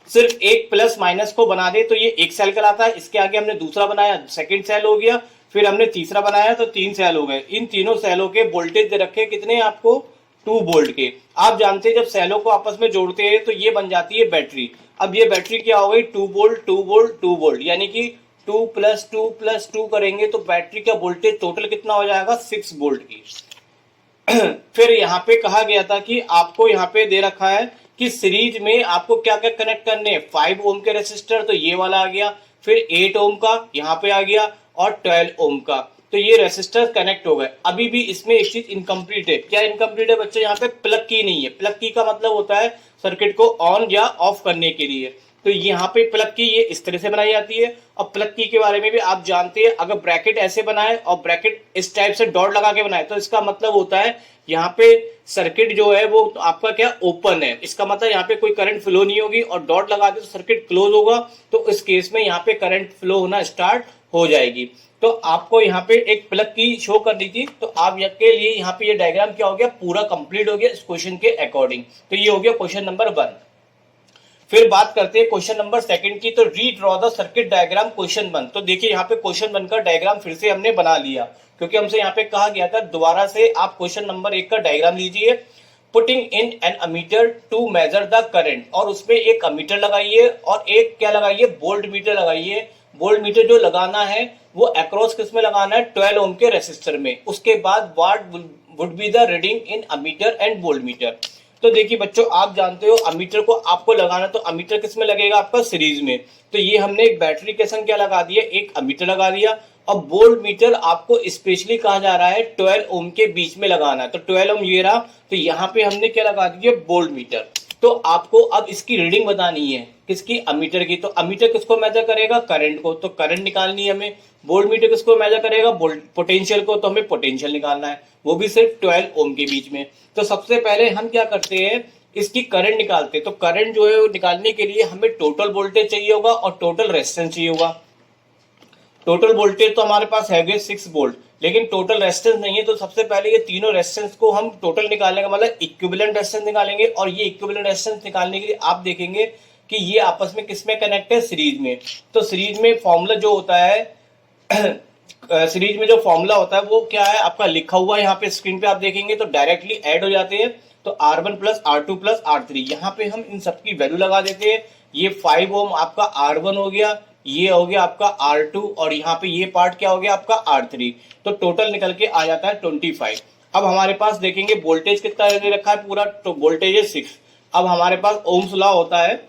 सिर्फ एक प्लस माइनस को बना दे तो ये एक सेल कहलाता है। इसके आगे हमने दूसरा बनाया, सेकंड सेल हो गया, फिर हमने तीसरा बनाया तो 3 सेल हो गए। इन तीनों सेलों के वोल्टेज दे रखे कितने आपको, 2 वोल्ट के। आप जानते हैं जब सेलों को आपस में जोड़ते हैं तो ये बन जाती है बैटरी। अब ये बैटरी क्या हो गई, 2 वोल्ट 2 वोल्ट 2 वोल्ट, यानी कि 2 + 2 + 2 करेंगे तो बैटरी का वोल्टेज टोटल कितना हो जाएगा, 6 वोल्ट की। फिर यहाँ पे कहा गया था कि आपको यहाँ पे दे रखा है कि सीरीज में आपको क्या क्या कनेक्ट करने हैं, 5 ओम के रेसिस्टर, तो ये वाला आ गया, फिर 8 ओम का यहाँ पे आ गया, और 12 ओम का। तो ये रेसिस्टर कनेक्ट हो गए। अभी भी इसमें एक चीज इनकम्प्लीट है। क्या इनकम्प्लीट है बच्चे, यहाँ पे प्लग की नहीं है। प्लग की का मतलब होता है सर्किट को ऑन या ऑफ करने के लिए। तो यहाँ पे प्लग की ये इस तरह से बनाई जाती है। और प्लग की के बारे में भी आप जानते हैं, अगर ब्रैकेट ऐसे बनाए और ब्रैकेट इस टाइप से डॉट लगा के बनाए तो इसका मतलब होता है यहाँ पे सर्किट जो है वो आपका क्या ओपन है, इसका मतलब यहाँ पे कोई करंट फ्लो नहीं होगी, और डॉट लगा दे तो सर्किट क्लोज होगा, तो इस केस में यहाँ पे करंट फ्लो होना स्टार्ट हो जाएगी। तो आपको यहाँ पे एक प्लग की शो कर दी थी, तो आप के लिए यहाँ पे ये डायग्राम क्या हो गया, पूरा कंप्लीट हो गया इस क्वेश्चन के अकॉर्डिंग। तो ये हो गया क्वेश्चन नंबर 1। फिर बात करते हैं क्वेश्चन नंबर 2 की। तो redraw the circuit diagram question 1। तो देखिए यहाँ पे क्वेश्चन 1 का डायग्राम फिर से हमने बना लिया, क्योंकि हमसे यहाँ पे कहा गया था दोबारा से आप क्वेश्चन नंबर 1 का डायग्राम लीजिए। Putting in an ammeter to measure the current, और उसमें एक अमीटर लगाइए और एक क्या लगाइए, वोल्ट मीटर लगाइए। वोल्ट मीटर जो लगाना है वो अक्रॉस किस में लगाना है, 12 ओम के रेसिस्टर में। उसके बाद what would be the reading in ammeter and volt meter. तो देखिए बच्चों, आप जानते हो अमीटर को आपको लगाना, तो अमीटर किस में लगेगा, आपका सीरीज में। तो ये हमने एक बैटरी के संग क्या लगा दिया, एक अमीटर लगा दिया। अब वोल्ट मीटर आपको स्पेशली कहा जा रहा है 12 ओम के बीच में लगाना है। तो 12 ओम ये रहा, तो यहाँ पे हमने क्या लगा दिया, वोल्ट मीटर। तो आपको अब इसकी रीडिंग बतानी है, किसकी, अमीटर की। तो अमीटर किसको मेजर करेगा, करंट को, तो करंट निकालनी है हमें। वोल्ट मीटर किसको मेजर करेगा, पोटेंशियल को, तो हमें पोटेंशियल निकालना है, वो भी सिर्फ 12 ओम के बीच में। तो सबसे पहले हम क्या करते हैं, इसकी करंट निकालते हैं। तो करंट जो है वो निकालने के लिए हमें टोटल वोल्टेज चाहिए होगा और टोटल रेजिस्टेंस चाहिए होगा। टोटल वोल्टेज तो हमारे पास है 6 वोल्ट, लेकिन टोटल रेजिस्टेंस नहीं है। तो सबसे पहले ये तीनों रेजिस्टेंस को हम टोटल निकालने का मतलब इक्विवेलेंट रेजिस्टेंस निकालेंगे, और ये इक्विवेलेंट रेजिस्टेंस निकालने के लिए आप देखेंगे कि ये आपस में किसमें कनेक्ट है, सीरीज में। तो सीरीज में फॉर्मूला जो होता है सीरीज में जो फॉर्मूला होता है वो क्या है, आपका लिखा हुआ है यहाँ पे स्क्रीन पे आप देखेंगे, तो डायरेक्टली ऐड हो जाते हैं। तो R1 + R2 + R3, यहाँ पे हम इन सबकी वैल्यू लगा देते हैं। ये 5 ओम आपका R1 हो गया, ये हो गया आपका R2, और यहाँ पे ये पार्ट क्या हो गया आपका R3। तो टोटल निकल के आ जाता है 25। अब हमारे पास देखेंगे वोल्टेज कितना दे रखा है पूरा, तो वोल्टेज है 6। अब हमारे पास ओम्स लॉ होता है,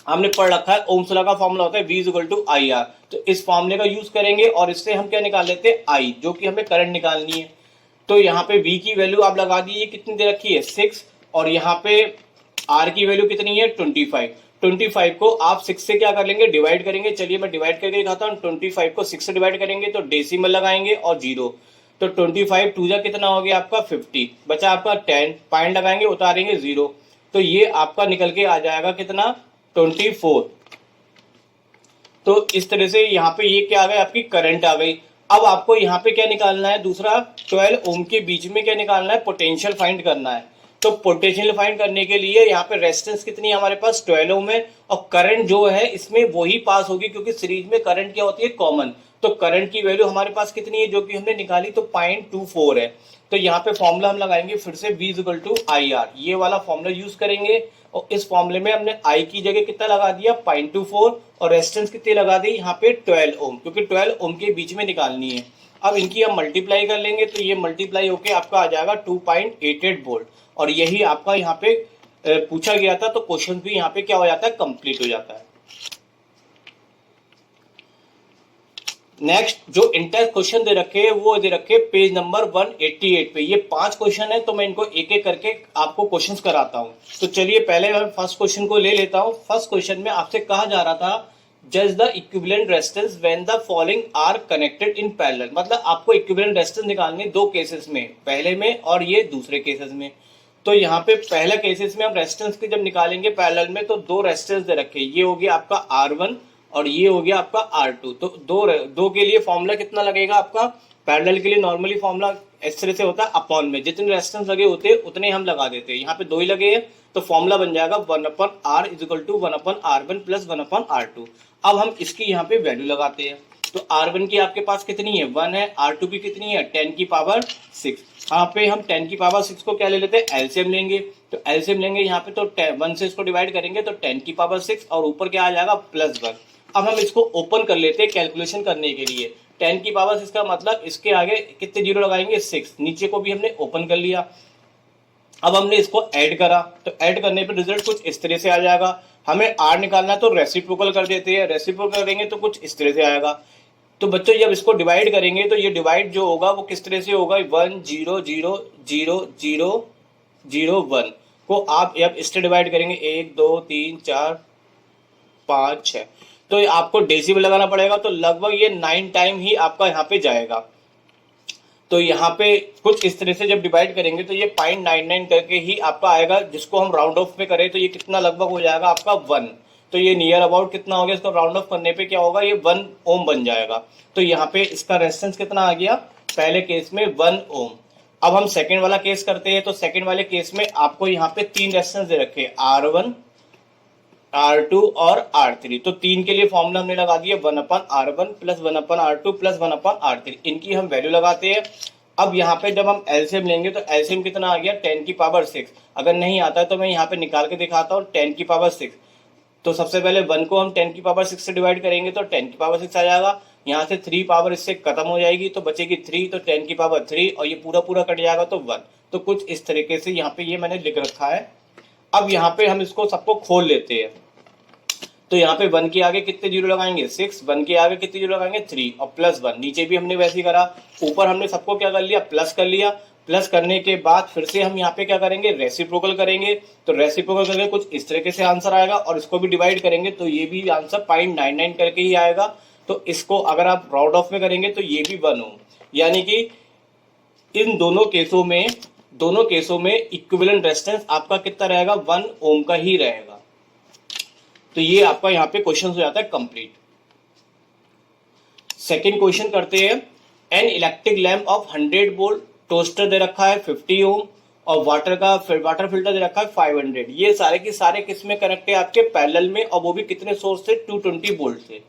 हमने पढ़ रखा है, ओम्स लॉ का फॉर्मूला होता है V = IR। तो इस फॉर्मूले का यूज करेंगे और इससे हम क्या निकाल लेते हैं, I, जो कि हमें करंट निकालनी है। तो यहाँ पे V की वैल्यू आप लगा दीजिए, कितनी दे रखी है, 6, और यहाँ पे R की वैल्यू कितनी है, 25। 25 को आप 6 से क्या कर लेंगे, डिवाइड करेंगे। चलिए मैं डिवाइड करके दिखाता हूँ। 25 को 6 से डिवाइड करेंगे तो डेसिमल लगाएंगे और 0। तो 25 2 जा कितना हो गया आपका 50, बचा आपका 10, पॉइंट लगाएंगे, उतारेंगे 0। तो ये आपका निकल के आ जाएगा कितना, 24। तो इस तरह से यहाँ पे ये क्या आ गई, आपकी करंट आ गई। अब आपको यहाँ पे क्या निकालना है, दूसरा 12 ओम के बीच में क्या निकालना है, पोटेंशियल फाइंड करना है। तो पोटेंशियल फाइंड करने के लिए यहाँ पे रेजिस्टेंस कितनी है हमारे पास, 12 ओम है, और करंट जो है इसमें वही पास होगी, क्योंकि सीरीज में करंट क्या होती है, कॉमन। तो करंट की वैल्यू हमारे पास कितनी है, जो कि हमने निकाली, तो 0.24 है। तो यहाँ पे फॉर्मूला हम लगाएंगे फिर से, V = IR, ये वाला फॉर्मूला यूज करेंगे। और इस फॉर्मूले में हमने I की जगह कितना लगा दिया, 0.24, और रेजिस्टेंस कितनी लगा दी यहाँ पे 12 ओम, क्योंकि 12 ओम के बीच में निकालनी है। अब इनकी हम मल्टीप्लाई कर लेंगे, तो ये मल्टीप्लाई होके आपका आ जाएगा 2.88 वोल्ट। और यही आपका यहाँ पे पूछा गया था, तो क्वेश्चन भी यहाँ पे क्या हो जाता है, कंप्लीट हो जाता है। नेक्स्ट जो इंटर क्वेश्चन दे रखे वो दे रखे पेज नंबर 188 पे। ये 5 क्वेश्चन है, तो मैं इनको एक एक करके आपको क्वेश्चंस कराता हूँ। तो चलिए पहले मैं फर्स्ट क्वेश्चन को ले लेता हूँ। फर्स्ट क्वेश्चन में आपसे कहा जा रहा था, जज the equivalent resistance when the following are connected in parallel. मतलब आपको इक्विवेलेंट रेजिस्टेंस निकालने 2 केसेस में, पहले में और ये दूसरे केसेस में। तो यहाँ पे पहला केसेस में हम रेजिस्टेंस के जब निकालेंगे पैरेलल में, तो 2 रेजिस्टेंस दे रखे, ये हो गया आपका R1 और ये हो गया आपका R2। तो दो के लिए फॉर्मूला कितना लगेगा आपका, पैरेलल के लिए नॉर्मली फॉर्मूला इस तरह से होता है, अपॉन में जितने रेजिस्टेंस लगे होते हैं उतने हम लगा देते हैं। यहाँ पे 2 ही लगे हैं, तो फॉर्मूला बन जाएगा 1/R = 1/R1 + 1/R2। अब हम इसकी यहाँ पे वैल्यू लगाते हैं। तो R1 की आपके पास कितनी है 1 है, R2 की कितनी है 10 की पावर 6। यहाँ पे हम 10 की पावर 6 को क्या ले लेते हैं एलसीएम लेंगे, तो एलसीएम लेंगे यहाँ पे तो 1 से इसको डिवाइड करेंगे तो 10 की पावर 6 और ऊपर क्या आ जाएगा +1। अब हम इसको ओपन कर लेते हैं कैलकुलेशन करने के लिए। 10 की पावर 6 का मतलब इसके आगे कितने जीरो लगाएंगे 6, नीचे को भी हमने ओपन कर लिया। अब हमने इसको ऐड करा तो ऐड करने पर रिजल्ट कुछ इस तरह से आ जाएगा। हमें आर निकालना है तो रेसिप्रोकल कर देते हैं, रेसिप्रोकल करेंगे तो कुछ इस तरह से आएगा। तो बच्चों जब इसको डिवाइड करेंगे तो ये डिवाइड जो होगा वो किस तरह से होगा 1 0 0 0 0 0 1 को आप अब इससे डिवाइड करेंगे 1 2 3 4 5 6, तो आपको डेसिमल लगाना पड़ेगा, तो लगभग ये 9 टाइम ही आपका यहाँ पे जाएगा। तो यहाँ पे कुछ इस तरह से जब डिवाइड करेंगे तो ये 0.99 करके ही आपका आएगा, जिसको हम राउंड ऑफ में करें तो ये कितना लगभग हो जाएगा आपका 1। तो ये नियर अबाउट कितना हो गया, इसको राउंड ऑफ करने पे क्या होगा ये 1 ओम बन जाएगा। तो यहाँ पे इसका रेजिस्टेंस कितना आ गया पहले केस में 1 ओम। अब हम सेकेंड वाला केस करते हैं, तो सेकेंड वाले केस में आपको यहाँ पे 3 रेजिस्टेंस दे रखे R1 R2 और R3। तो 3 के लिए फॉर्मूला हमने लगा दिया 1/R1 plus 1/R2 plus 1/R3, इनकी हम वैल्यू लगाते हैं। अब यहाँ पे जब हम एलसीएम लेंगे तो एलसीएम कितना आ गया 10 की पावर 6। अगर नहीं आता है तो मैं यहाँ पे निकाल के दिखाता हूँ 10 की पावर 6। तो सबसे पहले 1 को हम 10 की पावर 6 से डिवाइड करेंगे तो 10 की पावर 6 आ जाएगा। यहाँ से 3 पावर इससे खत्म हो जाएगी तो बचेगी 3, तो 10 की पावर 3 और ये पूरा पूरा कट जाएगा तो 1। तो कुछ इस तरीके से यहाँ पे ये मैंने लिख रखा है। अब यहाँ पे हम इसको सबको खोल लेते हैं। तो यहाँ पे 1 के आगे कितने जीरो लगाएंगे 6, 1 के आगे कितने जीरो लगाएंगे 3 और +1। नीचे भी हमने वैसे ही करा, ऊपर हमने सबको क्या कर लिया प्लस कर लिया। प्लस करने के बाद फिर से हम यहाँ पे क्या करेंगे रेसिप्रोकल करेंगे, तो रेसिप्रोकल करके कुछ इस तरीके से आंसर आएगा और इसको भी डिवाइड करेंगे तो ये भी आंसर 0.99 करके ही आएगा। तो इसको अगर आप राउंड ऑफ में करेंगे तो ये भी 1 ओम, यानी कि इन दोनों केसों में इक्विवेलेंट रेजिस्टेंस आपका कितना रहेगा 1 ओम का ही रहेगा। तो ये आपका यहाँ पे क्वेश्चन हो जाता है कंप्लीट। सेकेंड क्वेश्चन करते हैं। An electric lamp of 100 volt, toaster दे रखा है 50 ओम और वाटर फिल्टर दे रखा है 500। ये सारे के सारे किस में कनेक्ट है आपके पैरेलल में, और वो भी कितने सोर्स से 220 वोल्ट से।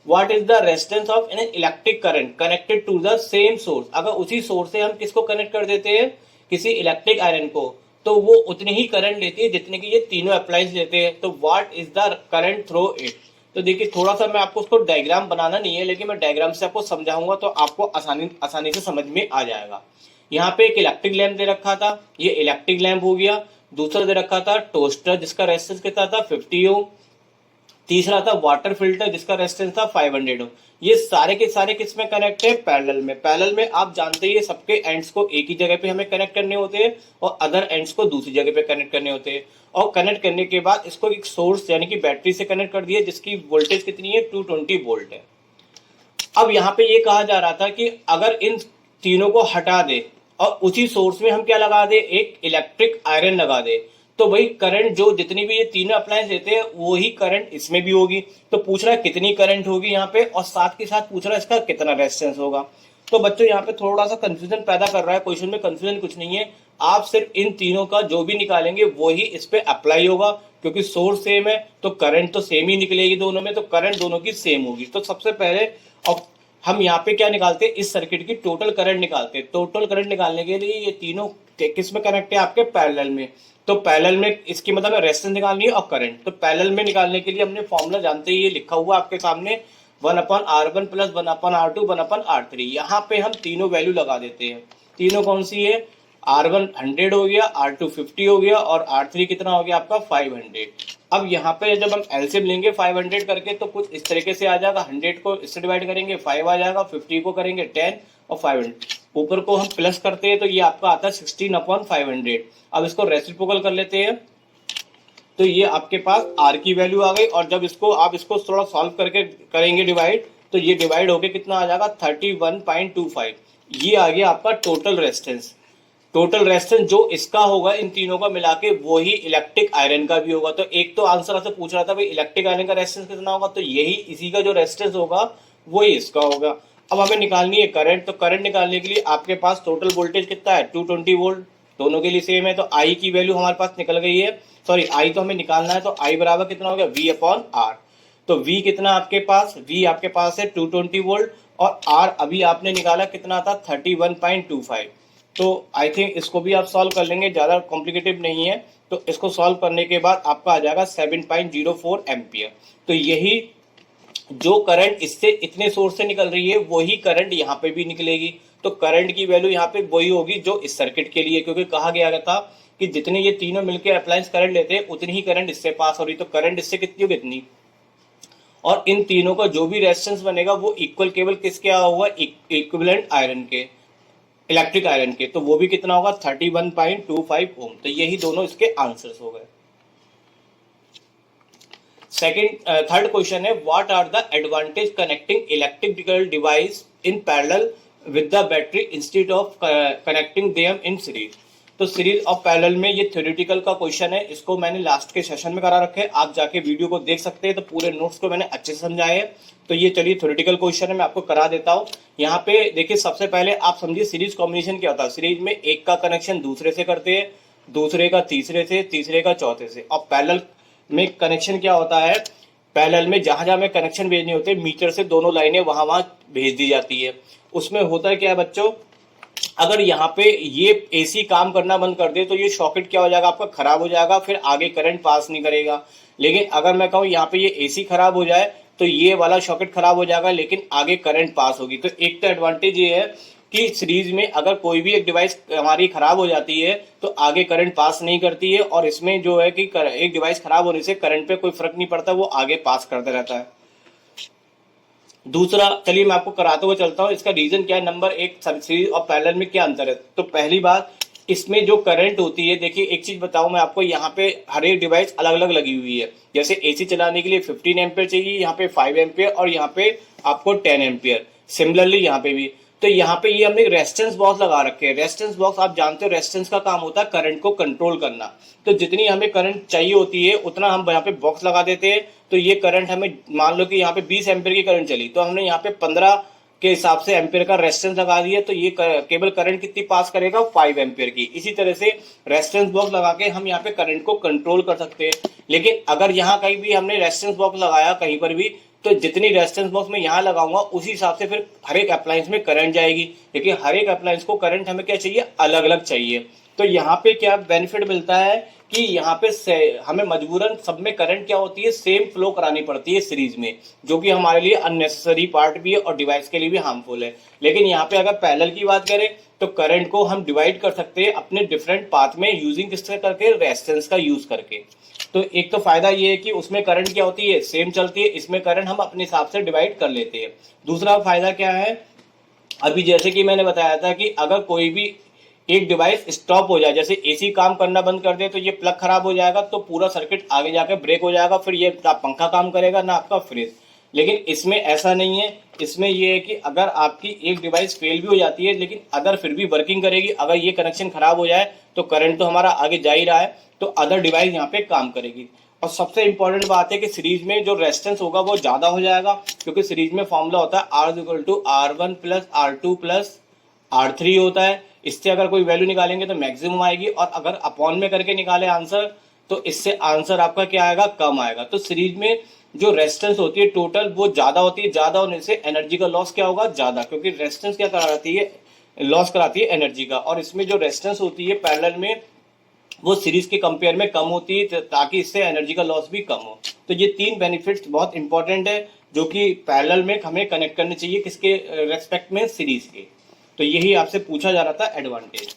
What is the resistance of an electric current connected to the same source. अगर उसी सोर्स से हम किसको कनेक्ट कर देते हैं किसी इलेक्ट्रिक आयरन को, तो वो उतनी ही करंट लेती है जितने की ये तीनों अप्लाइज लेते हैं। तो what is the current through it. तो देखिए थोड़ा सा मैं आपको उसको डायग्राम बनाना नहीं है, लेकिन मैं डायग्राम से आपको समझाऊंगा तो आपको आसानी से समझ में आ जाएगा। यहाँ पे एक इलेक्ट्रिक लैंप दे रखा था, ये इलेक्ट्रिक लैंप हो गया। दूसरा दे रखा था टोस्टर जिसका रेजिस्टेंस कितना था 50 ओम। तीसरा था वाटर फिल्टर जिसका रेजिस्टेंस था 500 ओम। ये सारे के सारे किस में कनेक्ट है पैरेलल में। पैरेलल में आप जानते हैं सबके एंड्स को एक ही जगह पे हमें कनेक्ट करने होते हैं और अदर एंड्स को दूसरी जगह पे कनेक्ट करने होते हैं। और कनेक्ट करने के बाद इसको एक सोर्स यानी कि बैटरी से कनेक्ट कर दिया जिसकी वोल्टेज कितनी है 220 वोल्ट है। अब यहाँ पे ये कहा जा रहा था कि अगर इन तीनों को हटा दे और उसी सोर्स में हम क्या लगा दे एक इलेक्ट्रिक आयरन लगा दे, तो वही करंट जो जितनी भी ये तीनों अप्लायंस देते हैं वही करंट इसमें भी होगी। तो पूछ रहा है कितनी करंट होगी यहाँ पे, और साथ के साथ पूछ रहा है इसका कितना रेजिस्टेंस होगा। तो बच्चों यहाँ पे थोड़ा सा कंफ्यूजन पैदा कर रहा है क्वेश्चन में। कंफ्यूजन कुछ नहीं है, आप सिर्फ इन तीनों का जो भी निकालेंगे वही इस पे अप्लाई होगा, क्योंकि सोर्स सेम है तो करंट तो सेम ही निकलेगी दोनों में, तो करंट दोनों की सेम होगी। तो सबसे पहले अब हम यहाँ पे क्या निकालते हैं इस सर्किट की टोटल करंट निकालते हैं। टोटल करंट निकालने के लिए ये तीनों किस में कनेक्ट है आपके पैरेलल में। तो पैरेलल में इसकी मतलब रेजिस्टेंस निकालनी है और करंट। तो पैरेलल में निकालने के लिए हमने फॉर्मूला जानते ही ये लिखा हुआ आपके सामने 1/R1 प्लस 1/R2 1/R3। यहाँ पे हम तीनों वैल्यू लगा देते हैं। तीनों कौन सी है R1 100 हो गया, R2 50 हो गया और R3 कितना हो गया आपका 500। अब यहाँ पे जब हम एलसीएम लेंगे 500 करके तो कुछ इस तरीके से आ जाएगा। 100 को इससे डिवाइड करेंगे 5 आ जाएगा, 50 को करेंगे 10 और 500 ऊपर को हम प्लस करते हैं तो ये आपका आता है 16/500। अब इसको रेसिप्रोकल कर लेते हैं तो ये आपके पास R की वैल्यू आ गई। और जब इसको आप इसको थोड़ा सॉल्व करके करेंगे डिवाइड, तो ये डिवाइड होके कितना आ जाएगा 31.25। ये आ गया आपका टोटल रेजिस्टेंस। टोटल रेजिस्टेंस जो इसका होगा इन तीनों का मिला के वही इलेक्ट्रिक आयरन का भी होगा। तो एक तो आंसर आपसे पूछ रहा था भाई इलेक्ट्रिक आयरन का रेजिस्टेंस कितना होगा, तो यही इसी का जो रेजिस्टेंस होगा वही इसका होगा। अब हमें निकालनी है करंट। तो करंट निकालने के लिए आपके पास टोटल वोल्टेज कितना है 220 वोल्ट, दोनों के लिए सेम है। तो आई की वैल्यू हमारे पास निकल गई है, सॉरी आई तो हमें निकालना है। तो आई बराबर कितना हो गया V/R। तो V कितना आपके पास, V आपके पास है 220 वोल्ट, और R अभी आपने निकाला कितना था 31.25। तो आई थिंक इसको भी आप सॉल्व कर लेंगे, ज़्यादा कॉम्प्लिकेटेड नहीं है। तो इसको सॉल्व करने के बाद आपका आ जाएगा 7.04 एम्पियर। तो यही जो करंट इससे इतने सोर्स से निकल रही है वही करंट यहाँ पे भी निकलेगी। तो करंट की वैल्यू यहाँ पे वही होगी जो इस सर्किट के लिए, क्योंकि कहा गया था कि जितने ये तीनों मिलकर अप्लायंस करंट लेते हैं उतनी ही करंट इससे पास हो रही। तो करंट इससे कितनी होगी इतनी, और इन तीनों का जो भी रेजिस्टेंस बनेगा वो इक्वल केवल किसके हुआ, इक्विवेलेंट आयरन के, इलेक्ट्रिक आयरन के। तो वो भी कितना होगा 31.25 ओम। तो यही दोनों इसके आंसर्स हो गए। थर्ड क्वेश्चन है, what are the advantage connecting electrical device in parallel with the battery instead of connecting them in series. तो सीरीज और पैरेलल में, ये थ्योरेटिकल का क्वेश्चन है, इसको मैंने लास्ट के सेशन में करा रखे हैं, आप जाके वीडियो को देख सकते हैं। तो पूरे नोट्स को मैंने अच्छे से समझाया है। तो ये चलिए थ्योरेटिकल क्वेश्चन है, मैं आपको करा देता हूँ। यहाँ पे देखिए, सबसे पहले आप समझिए सीरीज कॉम्बिनेशन क्या होता है। सीरीज में एक का कनेक्शन दूसरे से करते हैं, दूसरे का तीसरे से, तीसरे का चौथे से। और पैरेलल में कनेक्शन क्या होता है, पैरेलल में जहां जहां में कनेक्शन भेजने होते हैं, मीटर से दोनों लाइनें वहां वहां भेज दी जाती है। उसमें होता है क्या है बच्चों, अगर यहाँ पे ये एसी काम करना बंद कर दे तो ये सॉकेट क्या हो जाएगा आपका, खराब हो जाएगा, फिर आगे करंट पास नहीं करेगा। लेकिन अगर मैं कहूँ यहाँ पे ये एसी खराब हो जाए तो ये वाला सॉकेट खराब हो जाएगा, लेकिन आगे करंट पास होगी। तो एक तो एडवांटेज ये है कि सीरीज में अगर कोई भी एक डिवाइस हमारी खराब हो जाती है तो आगे करंट पास नहीं करती है, और इसमें जो है कि एक डिवाइस खराब होने से करंट पे कोई फर्क नहीं पड़ता, वो आगे पास करता रहता है। दूसरा, चलिए मैं आपको कराते हुए चलता हूँ, इसका रीजन क्या है। नंबर एक, सीरीज और पैरेलल में क्या अंतर है। तो पहली बात, इसमें जो करंट होती है, देखिए एक चीज बताऊं मैं आपको, यहाँ पे हर एक डिवाइस अलग अलग लगी हुई है। जैसे एसी चलाने के लिए 15 एम्पियर चाहिए, यहाँ पे 5 एम्पियर, और यहाँ पे आपको 10 एम्पियर। सिमिलरली यहाँ पे भी, तो यहाँ पे ये हमने रेजिस्टेंस बॉक्स लगा रखे हैं। रेजिस्टेंस बॉक्स आप जानते हो, रेजिस्टेंस का काम होता है करंट को कंट्रोल करना। तो जितनी हमें करंट चाहिए होती है उतना हम यहाँ पे बॉक्स लगा देते हैं। तो ये करंट हमें, मान लो कि यहाँ पे 20 एम्पियर की करंट चली, तो हमने यहाँ पे 15 के हिसाब से एम्पियर का रेजिस्टेंस लगा दिया, तो ये केवल करंट कितनी पास करेगा, 5 एम्पियर की। इसी तरह से रेजिस्टेंस बॉक्स लगा के हम यहाँ पे करंट को कंट्रोल कर सकते हैं। लेकिन अगर यहाँ कहीं भी हमने रेजिस्टेंस बॉक्स लगाया कहीं पर भी, तो जितनी रेजिस्टेंस बॉक्स में यहाँ लगाऊंगा उसी हिसाब से फिर हर एक अप्लायंस में करंट जाएगी। लेकिन हर एक अप्लायंस को करंट हमें क्या चाहिए, अलग अलग चाहिए। तो यहाँ पे क्या बेनिफिट मिलता है कि यहाँ पे हमें मजबूरन सब में करंट क्या होती है, सेम फ्लो करानी पड़ती है सीरीज में, जो कि हमारे लिए अननेसेसरी पार्ट भी है और डिवाइस के लिए भी हार्मफुल है। लेकिन यहाँ पे अगर पैरेलल की बात करें तो करंट को हम डिवाइड कर सकते हैं अपने डिफरेंट पाथ में, यूजिंग किस तरह करके, रेजिस्टेंस का यूज करके। तो एक तो फायदा ये है कि उसमें करंट क्या होती है, सेम चलती है, इसमें करंट हम अपने हिसाब से डिवाइड कर लेते हैं। दूसरा फायदा क्या है, अभी जैसे कि मैंने बताया था कि अगर कोई भी एक डिवाइस स्टॉप हो जाए, जैसे एसी काम करना बंद कर दे तो ये प्लग खराब हो जाएगा, तो पूरा सर्किट आगे जाकर ब्रेक हो जाएगा, फिर ये ना पंखा काम करेगा ना आपका फ्रिज। लेकिन इसमें ऐसा नहीं है। इसमें ये है कि अगर आपकी एक डिवाइस फेल भी हो जाती है लेकिन अदर फिर भी वर्किंग करेगी। अगर ये कनेक्शन खराब हो जाए तो करंट तो हमारा आगे जा ही रहा है, तो अदर डिवाइस यहाँ पे काम करेगी। और सबसे इंपॉर्टेंट बात है कि सीरीज में जो रेजिस्टेंस होगा वो ज्यादा हो जाएगा, क्योंकि सीरीज में फॉर्मूला होता है R=R1 + R2 + R3 होता है। इससे अगर कोई वैल्यू निकालेंगे तो मैक्सिमम आएगी, और अगर अपॉन में करके निकाले आंसर तो इससे आंसर आपका क्या आएगा, कम आएगा। तो सीरीज में जो रेजिस्टेंस होती है टोटल वो ज्यादा होती है, ज्यादा होने से एनर्जी का लॉस क्या होगा, ज्यादा, क्योंकि रेजिस्टेंस क्या कराती है, लॉस कराती है एनर्जी का। और इसमें जो रेजिस्टेंस होती है पैरेलल में वो सीरीज के कंपेयर में कम होती है, ताकि इससे एनर्जी का लॉस भी कम हो। तो ये तीन बेनिफिट्स बहुत इंपॉर्टेंट है जो कि पैरेलल में हमें कनेक्ट करने चाहिए, किसके रेस्पेक्ट में, सीरीज के। तो यही आपसे पूछा जा रहा था एडवांटेज।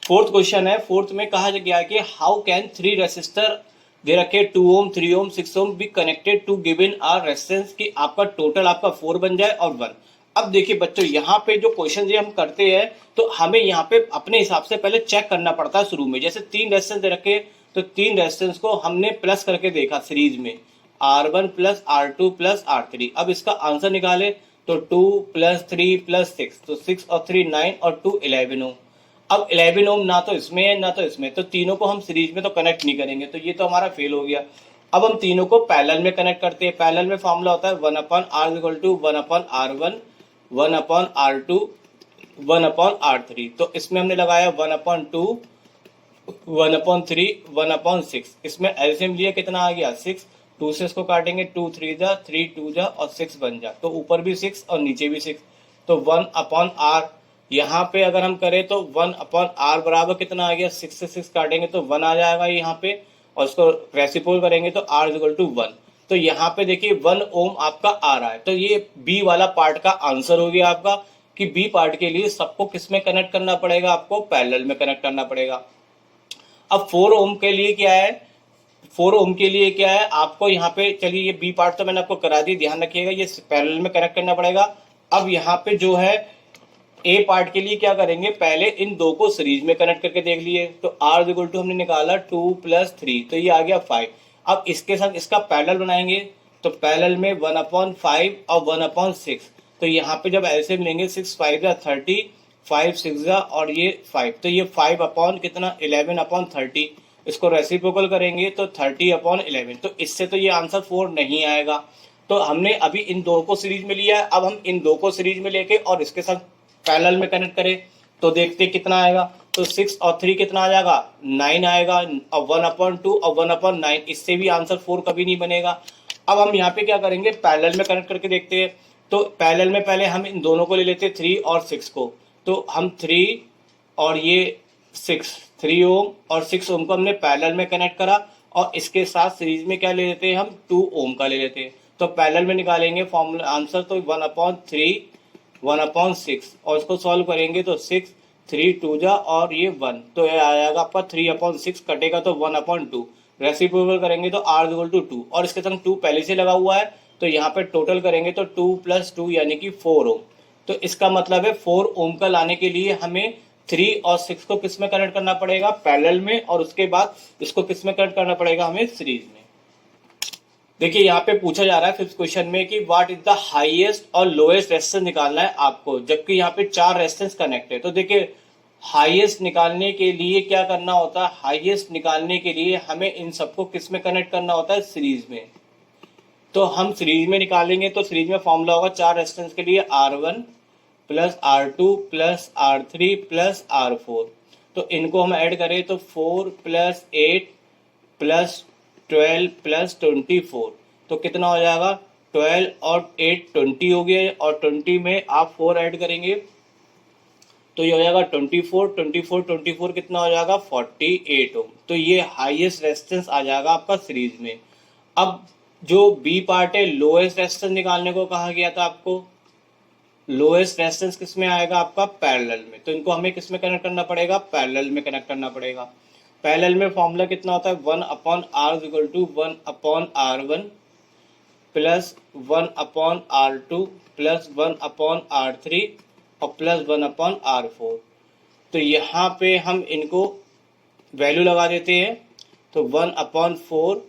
फोर्थ क्वेश्चन है, फोर्थ में कहा गया है कि हाउ कैन 3 रेसिस्टर दे रखे 2 ओम 3 ओम 6 ओम be connected to given are resistance, कि आपका टोटल आपका 4 बन जाए और 1। अब देखिए बच्चों, यहाँ पे जो क्वेश्चन ये हम करते हैं तो हमें यहाँ पे अपने हिसाब से पहले चेक करना पड़ता है शुरू में। जैसे 3 रेजिस्टेंस दे रखे तो 3 रेजिस्टेंस को हमने प्लस करके देखा सीरीज में, R1 + R2 + R3। अब इसका आंसर निकाले तो 2 + 3 + 6, तो 6 और 3 9 और 2 11 ओम। अब 11 ओम ना तो इसमें है ना तो इसमें, तो तीनों को हम सीरीज में तो कनेक्ट नहीं करेंगे, तो ये तो हमारा फेल हो गया। अब हम तीनों को पैरेलल में कनेक्ट करते हैं। पैरेलल में फॉर्मूला होता है 1/R = 1/R1 1/R2 1/R3। तो इसमें हमने लगाया 1/2 1/3 1/6। इसमें एलसीएम लिया कितना आ गया 6, 2 से इसको काटेंगे, 2 3 जा, 3 2 जा और 6 बन जा, तो ऊपर भी 6 और नीचे भी 6, तो 1 अपॉन आर। यहाँ पे अगर हम करें तो 1 अपॉन आर बराबर कितना आ गया, 6 से 6 काटेंगे तो 1 आ जाएगा यहाँ पे, और इसको रेसिप्रोकल करेंगे तो r इक्वल टू 1। तो यहाँ पे देखिए 1 ओम आपका आ रहा है, तो ये बी वाला पार्ट का आंसर हो गया आपका, कि बी पार्ट के लिए सबको किस में कनेक्ट करना पड़ेगा, आपको पैरेलल में कनेक्ट करना पड़ेगा। अब 4 ओम के लिए क्या है, 4 ओम के लिए क्या है आपको यहाँ पे, चलिए ये बी पार्ट तो मैंने आपको करा दी, ध्यान रखिएगा ये पैरेलल में कनेक्ट करना पड़ेगा। अब यहाँ पे जो है ए पार्ट के लिए क्या करेंगे, पहले इन दो को सीरीज में कनेक्ट करके देख लिए, तो आर इक्वल टू हमने निकाला 2 + 3, तो ये आ गया 5। अब इसके साथ इसका पैरेलल बनाएंगे, तो पैरेलल में 1/5 और 1/6, तो यहाँ पे जब ऐसे मिलेंगे 6 5 जा 30, 5 6 जा और ये 5, तो ये 5 अपॉन कितना 11/30, इसको रेसिप्रोकल करेंगे तो 30/11, तो इससे तो ये आंसर 4 नहीं आएगा। तो हमने अभी इन दो को सीरीज में लिया है, अब हम इन दो को सीरीज में लेके और इसके साथ पैरेलल में कनेक्ट करें तो देखते कितना आएगा, तो 6 और 3 कितना आ जाएगा, 9 आएगा, और 1/2 और 1/9, इससे भी आंसर 4 कभी नहीं बनेगा। अब हम यहाँ पे क्या करेंगे, पैरेलल में कनेक्ट करके देखते हैं, तो पैरेलल में पहले हम इन दोनों को ले लेते हैं 3 और 6 को, तो हम 3 और ये 6, 3 ओम और 6 ओम को हमने पैरेलल में कनेक्ट करा, और इसके साथ सीरीज में क्या ले लेते हैं हम, 2 ओम का ले लेते हैं, तो पैरेलल में निकालेंगे फॉर्मूला आंसर, तो 1/3 1/6, और इसको सॉल्व करेंगे तो 6 3 2 जा और ये 1, तो ये आ जाएगा आपका 3/6, कटेगा तो 1/2, रेसिप्रोकल करेंगे तो r इक्वल टू 2, और इसके संग 2 पहले से लगा हुआ है, तो यहाँ पे टोटल करेंगे तो 2 + 2 यानी कि 4 ओम। तो इसका मतलब है 4 ओम का लाने के लिए हमें 3 और 6 को किस में कनेक्ट करना पड़ेगा, पैरेलल में, और उसके बाद इसको किस में कनेक्ट करना पड़ेगा, हमें सीरीज में। देखिए यहाँ पे पूछा जा रहा है 5th क्वेश्चन में कि व्हाट इज द हाईएस्ट और लोएस्ट रेजिस्टेंस निकालना है आपको, जबकि यहाँ पे 4 रेजिस्टेंस कनेक्ट है। तो देखिए हाईएस्ट निकालने के लिए क्या करना होता है, हाईएस्ट निकालने के लिए हमें इन सबको किस में कनेक्ट करना होता है, सीरीज में। तो हम सीरीज में निकालेंगे तो सीरीज में फॉर्मूला होगा 4 रेजिस्टेंस के लिए R1 + R2 + R3 + R4, तो इनको हम ऐड करें तो 4 + 8 + 12 + 24, तो कितना हो जाएगा, 12 और 8 20 हो गया, और 20 में आप 4 ऐड करेंगे तो ये हो जाएगा 24 24 24 कितना हो जाएगा 48 ओम। तो ये हाईएस्ट रेजिस्टेंस आ जाएगा आपका सीरीज में। अब जो बी पार्ट है, लोएस्ट रेजिस्टेंस निकालने को कहा गया था आपको, लोएस्ट रेजिस्टेंस किस में आएगा आपका, पैरेलल में, तो इनको हमें किस में कनेक्ट करना पड़ेगा, पैरेलल में कनेक्ट करना पड़ेगा। पैरेलल में फॉर्मूला कितना होता है, 1/r equal to 1/r1 + 1/r2 + 1/r3 और + 1/r4। तो यहाँ पे हम इनको वैल्यू लगा देते हैं, तो 1/4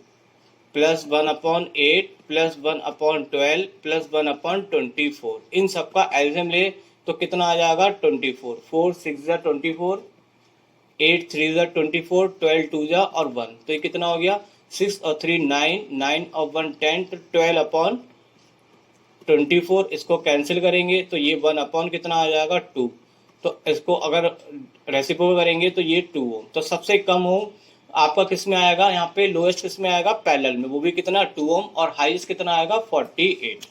+ 1/8 + 1/12 + 1/24, इन सबका एल्सियम ले तो कितना आ जाएगा 24, 4 6 जा 24, 8 3 जा 24, 12 2 जा और 1, तो ये कितना हो गया 6 और 3 9, 9 और 1 10, तो 12/24, इसको कैंसिल करेंगे तो ये 1/ कितना आ जाएगा 2, तो इसको अगर रेसिप्रोकल करेंगे तो ये 2 ओम। तो सबसे कम ओम आपका किस में आएगा, यहाँ पे लोएस्ट किस में आएगा, पैरेलल में, वो भी कितना 2 ओम, और हाईएस्ट कितना आएगा 48।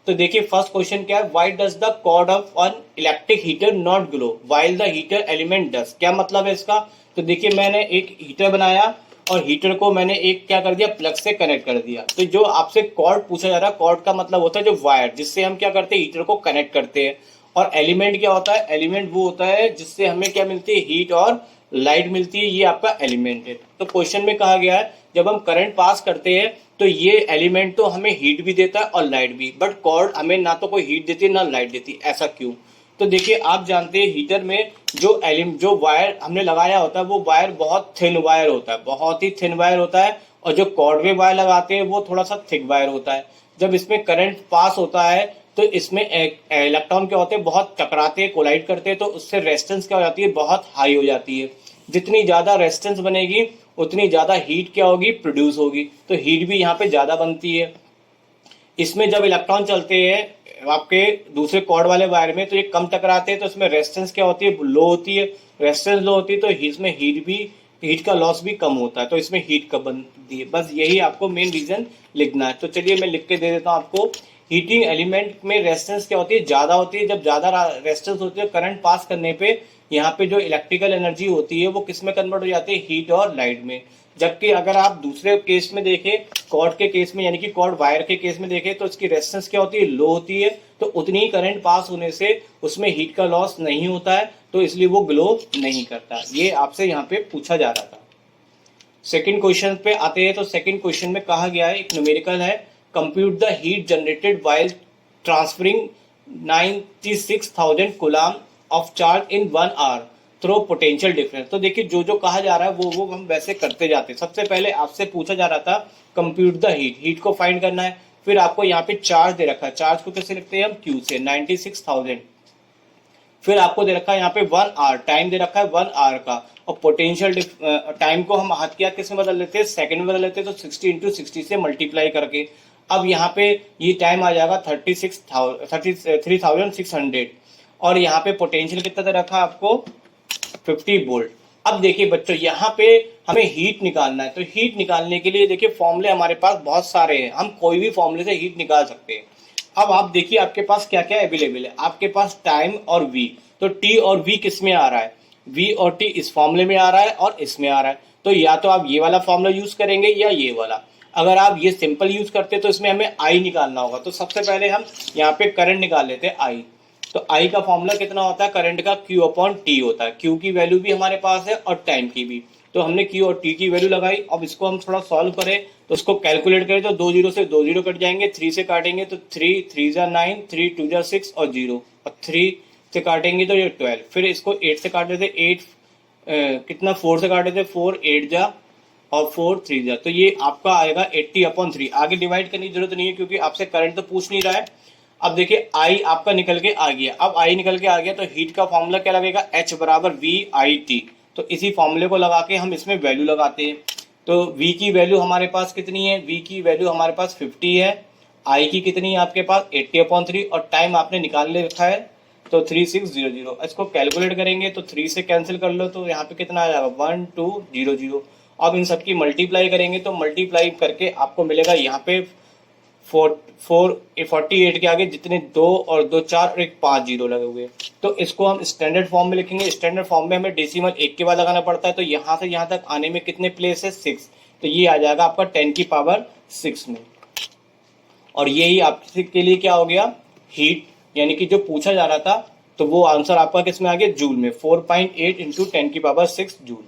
तो देखिए फर्स्ट क्वेश्चन क्या है, why does the cord of an electric heater not glow while the heater element does, क्या मतलब है इसका। तो देखिए मैंने एक हीटर बनाया और हीटर को मैंने एक क्या कर दिया, प्लग से कनेक्ट कर दिया। तो जो आपसे कॉर्ड पूछा जा रहा है, कॉर्ड का मतलब होता है जो वायर जिससे हम क्या करते हैं, हीटर को कनेक्ट करते हैं। और एलिमेंट क्या होता है, एलिमेंट वो होता है जिससे हमें क्या मिलती है, हीट और लाइट मिलती है, ये आपका एलिमेंट है। तो क्वेश्चन में कहा गया है जब हम करंट पास करते हैं तो ये एलिमेंट तो हमें हीट भी देता है और लाइट भी, बट कॉर्ड हमें ना तो कोई हीट देती है ना लाइट देती, ऐसा क्यों। तो देखिए आप जानते हैं हीटर में जो वायर हमने लगाया होता है वो वायर बहुत थिन वायर होता है, बहुत ही थिन वायर होता है, और जो कॉर्ड में वायर लगाते हैं वो थोड़ा सा थिक वायर होता है। जब इसमें करंट पास होता है तो इसमें इलेक्ट्रॉन क्या होते हैं, बहुत टकराते हैं, कोलाइड करते हैं, तो उससे रेजिस्टेंस क्या हो जाती है, बहुत हाई हो जाती है। जितनी ज्यादा रेजिस्टेंस बनेगी उतनी ज्यादा हीट क्या होगी, प्रोड्यूस होगी, तो हीट भी यहाँ पे ज्यादा बनती है। इसमें जब इलेक्ट्रॉन चलते हैं आपके दूसरे कॉर्ड वाले वायर में तो ये कम टकराते हैं, तो इसमें रेजिस्टेंस क्या होती है, लो होती है। रेजिस्टेंस लो होती है तो इसमें हीट भी हीट का लॉस भी कम होता है, तो इसमें हीट कम बनती है। बस यही आपको मेन रीजन लिखना है। तो चलिए मैं लिख के दे देता हूँ आपको। हीटिंग एलिमेंट में रेजिस्टेंस क्या होती है, ज्यादा होती है। जब ज्यादा रेजिस्टेंस होती है करंट पास करने पे यहाँ पे जो इलेक्ट्रिकल एनर्जी होती है वो किस में कन्वर्ट हो जाती है, हीट और लाइट में। जबकि अगर आप दूसरे केस में देखें, कॉर्ड के केस में, यानी कि कॉर्ड वायर के केस में देखें, तो इसकी रेजिस्टेंस क्या होती है, लो होती है। तो उतनी ही करंट पास होने से उसमें हीट का लॉस नहीं होता है, तो इसलिए वो ग्लो नहीं करता। ये आपसे यहाँ पे पूछा जा रहा था। सेकंड क्वेश्चन पे आते हैं। तो सेकंड क्वेश्चन में कहा गया है, एक न्यूमेरिकल है, compute the heat generated while transferring 96,000 coulomb of charge in 1 our throw potential difference. तो देखिए जो जो कहा जा रहा है वो हम वैसे करते जाते हैं। सबसे पहले आपसे पूछा जा रहा था कंप्यूट द हीट, हीट को फाइंड करना है। फिर आपको यहाँ पे चार्ज दे रखा है, चार्ज को कैसे लिखते हैं हम, क्यू से, 96,000। फिर आपको दे रखा है यहाँ पे 1 आवर, टाइम दे रखा है 1 आवर का। और पोटेंशियल टाइम को हम हाथ की किस में बदल लेते हैं, सेकंड में बदल लेते हैं। तो 60 इंटू 60 से मल्टीप्लाई करके अब यहाँ पे ये टाइम आ जाएगा 33,600। और यहाँ पे पोटेंशियल कितना दे रखा है आपको, 50 वोल्ट। अब देखिए बच्चों, यहाँ पे हमें हीट निकालना है। तो हीट निकालने के लिए देखिए फॉर्मूले हमारे पास बहुत सारे हैं, हम कोई भी फॉर्मूले से हीट निकाल सकते हैं। अब आप देखिए आपके पास क्या क्या अवेलेबल है। आपके पास टाइम और वी, तो टी और वी किस में आ रहा है, वी और टी इस फॉर्मूले में आ रहा है और इसमें आ रहा है। तो या तो आप ये वाला फॉर्मूला यूज करेंगे या ये वाला। अगर आप ये सिंपल यूज करते तो इसमें हमें आई निकालना होगा। तो सबसे पहले हम यहाँ पे करंट निकाल लेते हैं, आई। तो आई का फॉर्मूला कितना होता है करंट का, Q अपॉन टी होता है। Q की वैल्यू भी हमारे पास है और टाइम की भी। तो हमने Q और T की वैल्यू लगाई। अब इसको हम थोड़ा सॉल्व करें, तो उसको कैलकुलेट करें तो 2 जीरो से 2 जीरो कट जाएंगे, 3 से काटेंगे तो 3 3 जा 9, 3 2 जा 6 और 0, और 3 से काटेंगे तो ये 12। फिर इसको 8 से काट देते, 8 कितना 4 से काटे थे, 4 8 जा और 4 3 जा। तो ये आपका आएगा 80 अपॉन 3। आगे डिवाइड करने की जरूरत नहीं है क्योंकि आपसे करंट तो पूछ नहीं रहा है। अब देखिए आई आपका निकल के आ गया। अब आई निकल के आ गया तो हीट का फॉर्मूला क्या लगेगा, H बराबर वी आई टी। तो इसी फॉर्मूले को लगा के हम इसमें वैल्यू लगाते हैं। तो V की वैल्यू हमारे पास कितनी है, V की वैल्यू हमारे पास 50 है। I की कितनी है आपके पास, 80 अपॉन 3। और टाइम आपने निकाल ले रखा है तो 3600। इसको कैलकुलेट करेंगे तो 3 से कैंसिल कर लो तो यहाँ पे कितना आ जाएगा, 1200। अब इन सबकी मल्टीप्लाई करेंगे तो मल्टीप्लाई करके आपको मिलेगा यहाँ पे 48 के आगे जितने 2 और 2 4 और एक 5 जीरो लगे हुए। तो इसको हम स्टैंडर्ड फॉर्म में लिखेंगे। स्टैंडर्ड फॉर्म में हमें डेसिमल 1 के बाद लगाना पड़ता है। तो यहाँ से यहाँ तक आने में कितने प्लेस है, 6। तो ये आ जाएगा आपका 10 की पावर 6 में। और यही आपके लिए क्या हो गया, हीट, यानी कि जो पूछा जा रहा था। तो वो आंसर आपका किस में आ गया, जूल में, 4.8 इंटू 10 की पावर 6 जूल।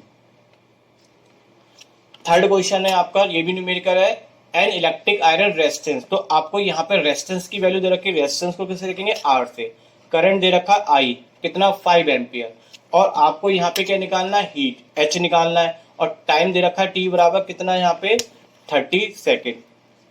थर्ड क्वेश्चन है आपका, ये भी न्यूमेरिकल है, एन इलेक्ट्रिक आयरन रेजिस्टेंस। तो आपको यहाँ पे रेजिस्टेंस की वैल्यू दे रखी है। रेजिस्टेंस को कैसे लिखेंगे, आर से। करंट दे रखा आई कितना, 5 एम्पियर। और आपको यहाँ पे क्या निकालना है, हीट, एच निकालना है। और टाइम दे रखा है टी बराबर कितना यहाँ पे, 30 सेकेंड।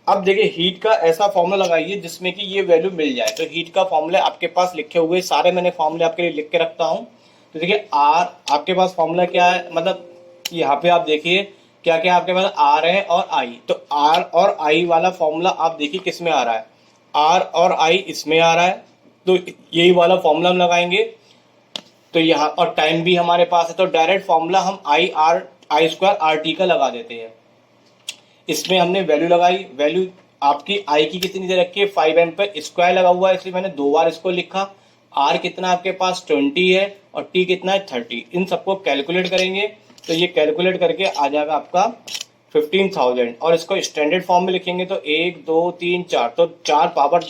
अब देखिए हीट का ऐसा फॉर्मूला लगाइए जिसमें कि ये वैल्यू मिल जाए। तो हीट का फॉर्मूला आपके पास लिखे हुए सारे मैंने फॉर्मूले आपके लिए लिख के रखता हूँ। तो देखिए आर आपके पास फॉर्मूला क्या है, मतलब यहाँ पे आप देखिए क्या क्या आपके पास आर है और आई। तो आर और आई वाला फॉर्मूला आप देखिए किस में आ रहा है, आर और आई इसमें आ रहा है। तो यही वाला फॉर्मूला हम लगाएंगे। तो यहाँ और टाइम भी हमारे पास है। तो डायरेक्ट फॉर्मूला हम आई स्क्वायर आर टी का लगा देते हैं। इसमें हमने वैल्यू लगाई। वैल्यू आपकी आई की कितनी दे रखी है, 5 एम्पियर, स्क्वायर लगा हुआ है इसलिए मैंने 2 बार इसको लिखा। आर कितना आपके पास 20 है और टी कितना है 30। इन सबको कैलकुलेट करेंगे तो ये कैलकुलेट करके आ जाएगा आपका 15,000। और इसको स्टैंडर्ड फॉर्म में लिखेंगे तो 1 2 3 4, तो 4 पावर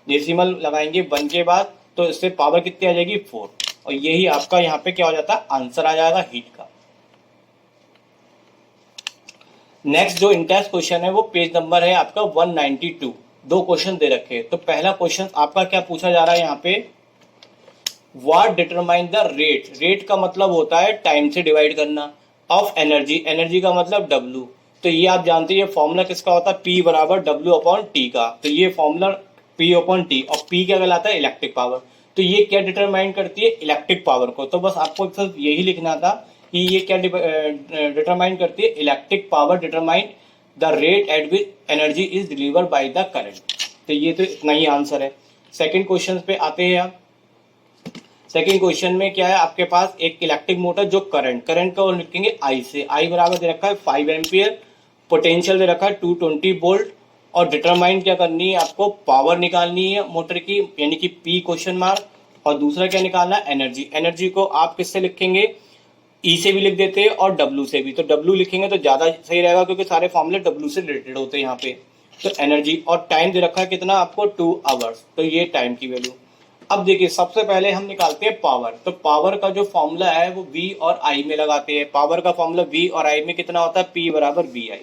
डेसिमल लगाएंगे 1 के बाद। तो इससे पावर कितनी आ जाएगी, 4। और यही आपका यहाँ पे क्या हो जाता है, आंसर आ जाएगा हीट का। नेक्स्ट जो इंटेंस क्वेश्चन है वो पेज नंबर है आपका 192। 2 क्वेश्चन दे रखे हैं। तो पहला क्वेश्चन आपका क्या पूछा जा रहा है यहाँ पे, what determine the rate. Rate का मतलब होता है टाइम से डिवाइड करना, ऑफ एनर्जी, एनर्जी का मतलब W। तो ये आप जानते हैं ये फॉर्मूला किसका होता है, P बराबर W अपॉन टी का। तो ये फॉर्मूला P अपॉन टी, और P क्या कहलाता है, इलेक्ट्रिक पावर। तो ये क्या डिटरमाइन करती है, इलेक्ट्रिक पावर को। तो बस आपको सिर्फ यही लिखना था कि ये क्या डिटरमाइन करती है, electric power determine the rate at which energy is delivered by the current. तो ये तो इतना ही आंसर है। सेकंड क्वेश्चन पे आते हैं आप। सेकंड क्वेश्चन में क्या है, आपके पास एक इलेक्ट्रिक मोटर जो करंट का लिखेंगे आई से, आई बराबर दे रखा है 5 एम्पियर, पोटेंशियल दे रखा है 220 वोल्ट, और डिटरमाइन क्या करनी है आपको, पावर निकालनी है मोटर की, यानी कि पी क्वेश्चन मार्क, और दूसरा क्या निकालना है, एनर्जी। एनर्जी को आप किससे लिखेंगे, ई से भी लिख देते हैं और डब्ल्यू से भी, तो डब्ल्यू लिखेंगे तो ज्यादा सही रहेगा क्योंकि सारे फॉर्मूले डब्ल्यू से रिलेटेड होते हैं यहाँ पे। तो एनर्जी, और टाइम दे रखा है कितना आपको, 2 आवर्स, तो ये टाइम की वैल्यू। अब देखिए सबसे पहले हम निकालते हैं पावर। तो पावर का जो फॉर्मूला है वो V और I में लगाते हैं। पावर का फॉर्मूला V और I में कितना होता है, P बराबर VI।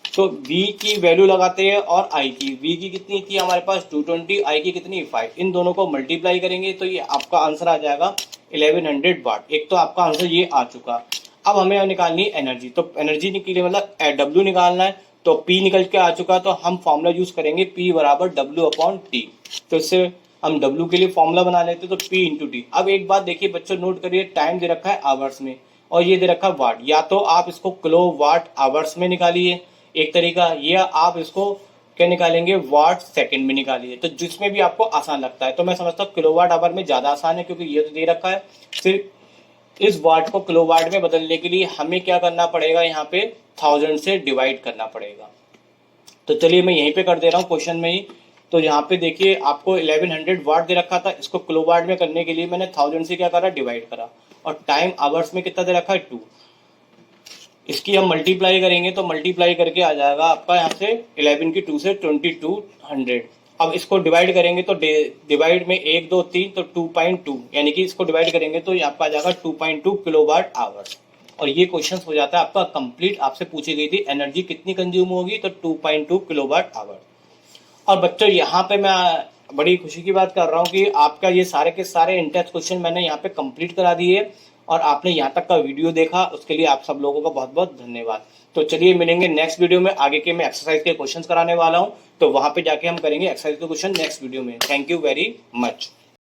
तो V की वैल्यू लगाते हैं और I की, V की कितनी थी हमारे पास 220, I की कितनी 5, इन दोनों को मल्टीप्लाई करेंगे तो ये आपका आंसर आ जाएगा 1100 वाट। एक तो आपका आंसर ये आ चुका। अब हमें निकालनी है एनर्जी। तो एनर्जी निकली मतलब W निकालना है, तो P निकल के आ चुका, तो हम फॉर्मूला यूज करेंगे P बराबर W/T। तो इससे हम W के लिए फॉर्मूला बना लेते, तो P इंटू टी। अब एक बात देखिए बच्चों, नोट करिए, टाइम दे रखा है आवर्स में और ये दे रखा है वाट। या तो आप इसको किलो वाट आवर्स में निकालिए एक तरीका, या आप इसको क्या निकालेंगे, वाट सेकंड में निकालिए, तो जिसमें भी आपको आसान लगता है। तो मैं समझता हूँ किलोवाट आवर में ज्यादा आसान है, क्योंकि ये तो दे रखा है। सिर्फ इस वाट को किलोवाट में बदलने के लिए हमें क्या करना पड़ेगा, यहाँ पे 1000 से डिवाइड करना पड़ेगा। तो चलिए मैं यहीं पे कर दे रहा हूँ क्वेश्चन में ही। तो यहाँ पे देखिए आपको 1100 वाट दे रखा था, इसको किलोवाट में करने के लिए मैंने 1000 से क्या करा, डिवाइड करा। और टाइम आवर्स में कितना दे रखा है, 2। इसकी हम मल्टीप्लाई करेंगे तो मल्टीप्लाई करके आ जाएगा आपका यहाँ से 11 की 2 से 2200। अब इसको डिवाइड करेंगे तो डिवाइड में 1 2 3 तो 2.2, यानी कि इसको डिवाइड करेंगे तो आपका आ जाएगा 2.2 किलोवाट आवर्स। और ये क्वेश्चन हो जाता है आपका कंप्लीट। आपसे पूछी गई थी एनर्जी कितनी कंज्यूम होगी, तो 2.2 किलोवाट आवर। और बच्चों यहाँ पे मैं बड़ी खुशी की बात कर रहा हूँ कि आपका ये सारे के सारे इंटेंस क्वेश्चन मैंने यहाँ पे कंप्लीट करा दिए, और आपने यहाँ तक का वीडियो देखा, उसके लिए आप सब लोगों का बहुत बहुत धन्यवाद। तो चलिए मिलेंगे नेक्स्ट वीडियो में। आगे के मैं एक्सरसाइज के क्वेश्चन कराने वाला हूँ, तो वहां पे जाके हम करेंगे एक्सरसाइज के क्वेश्चन नेक्स्ट वीडियो में। Thank you very much.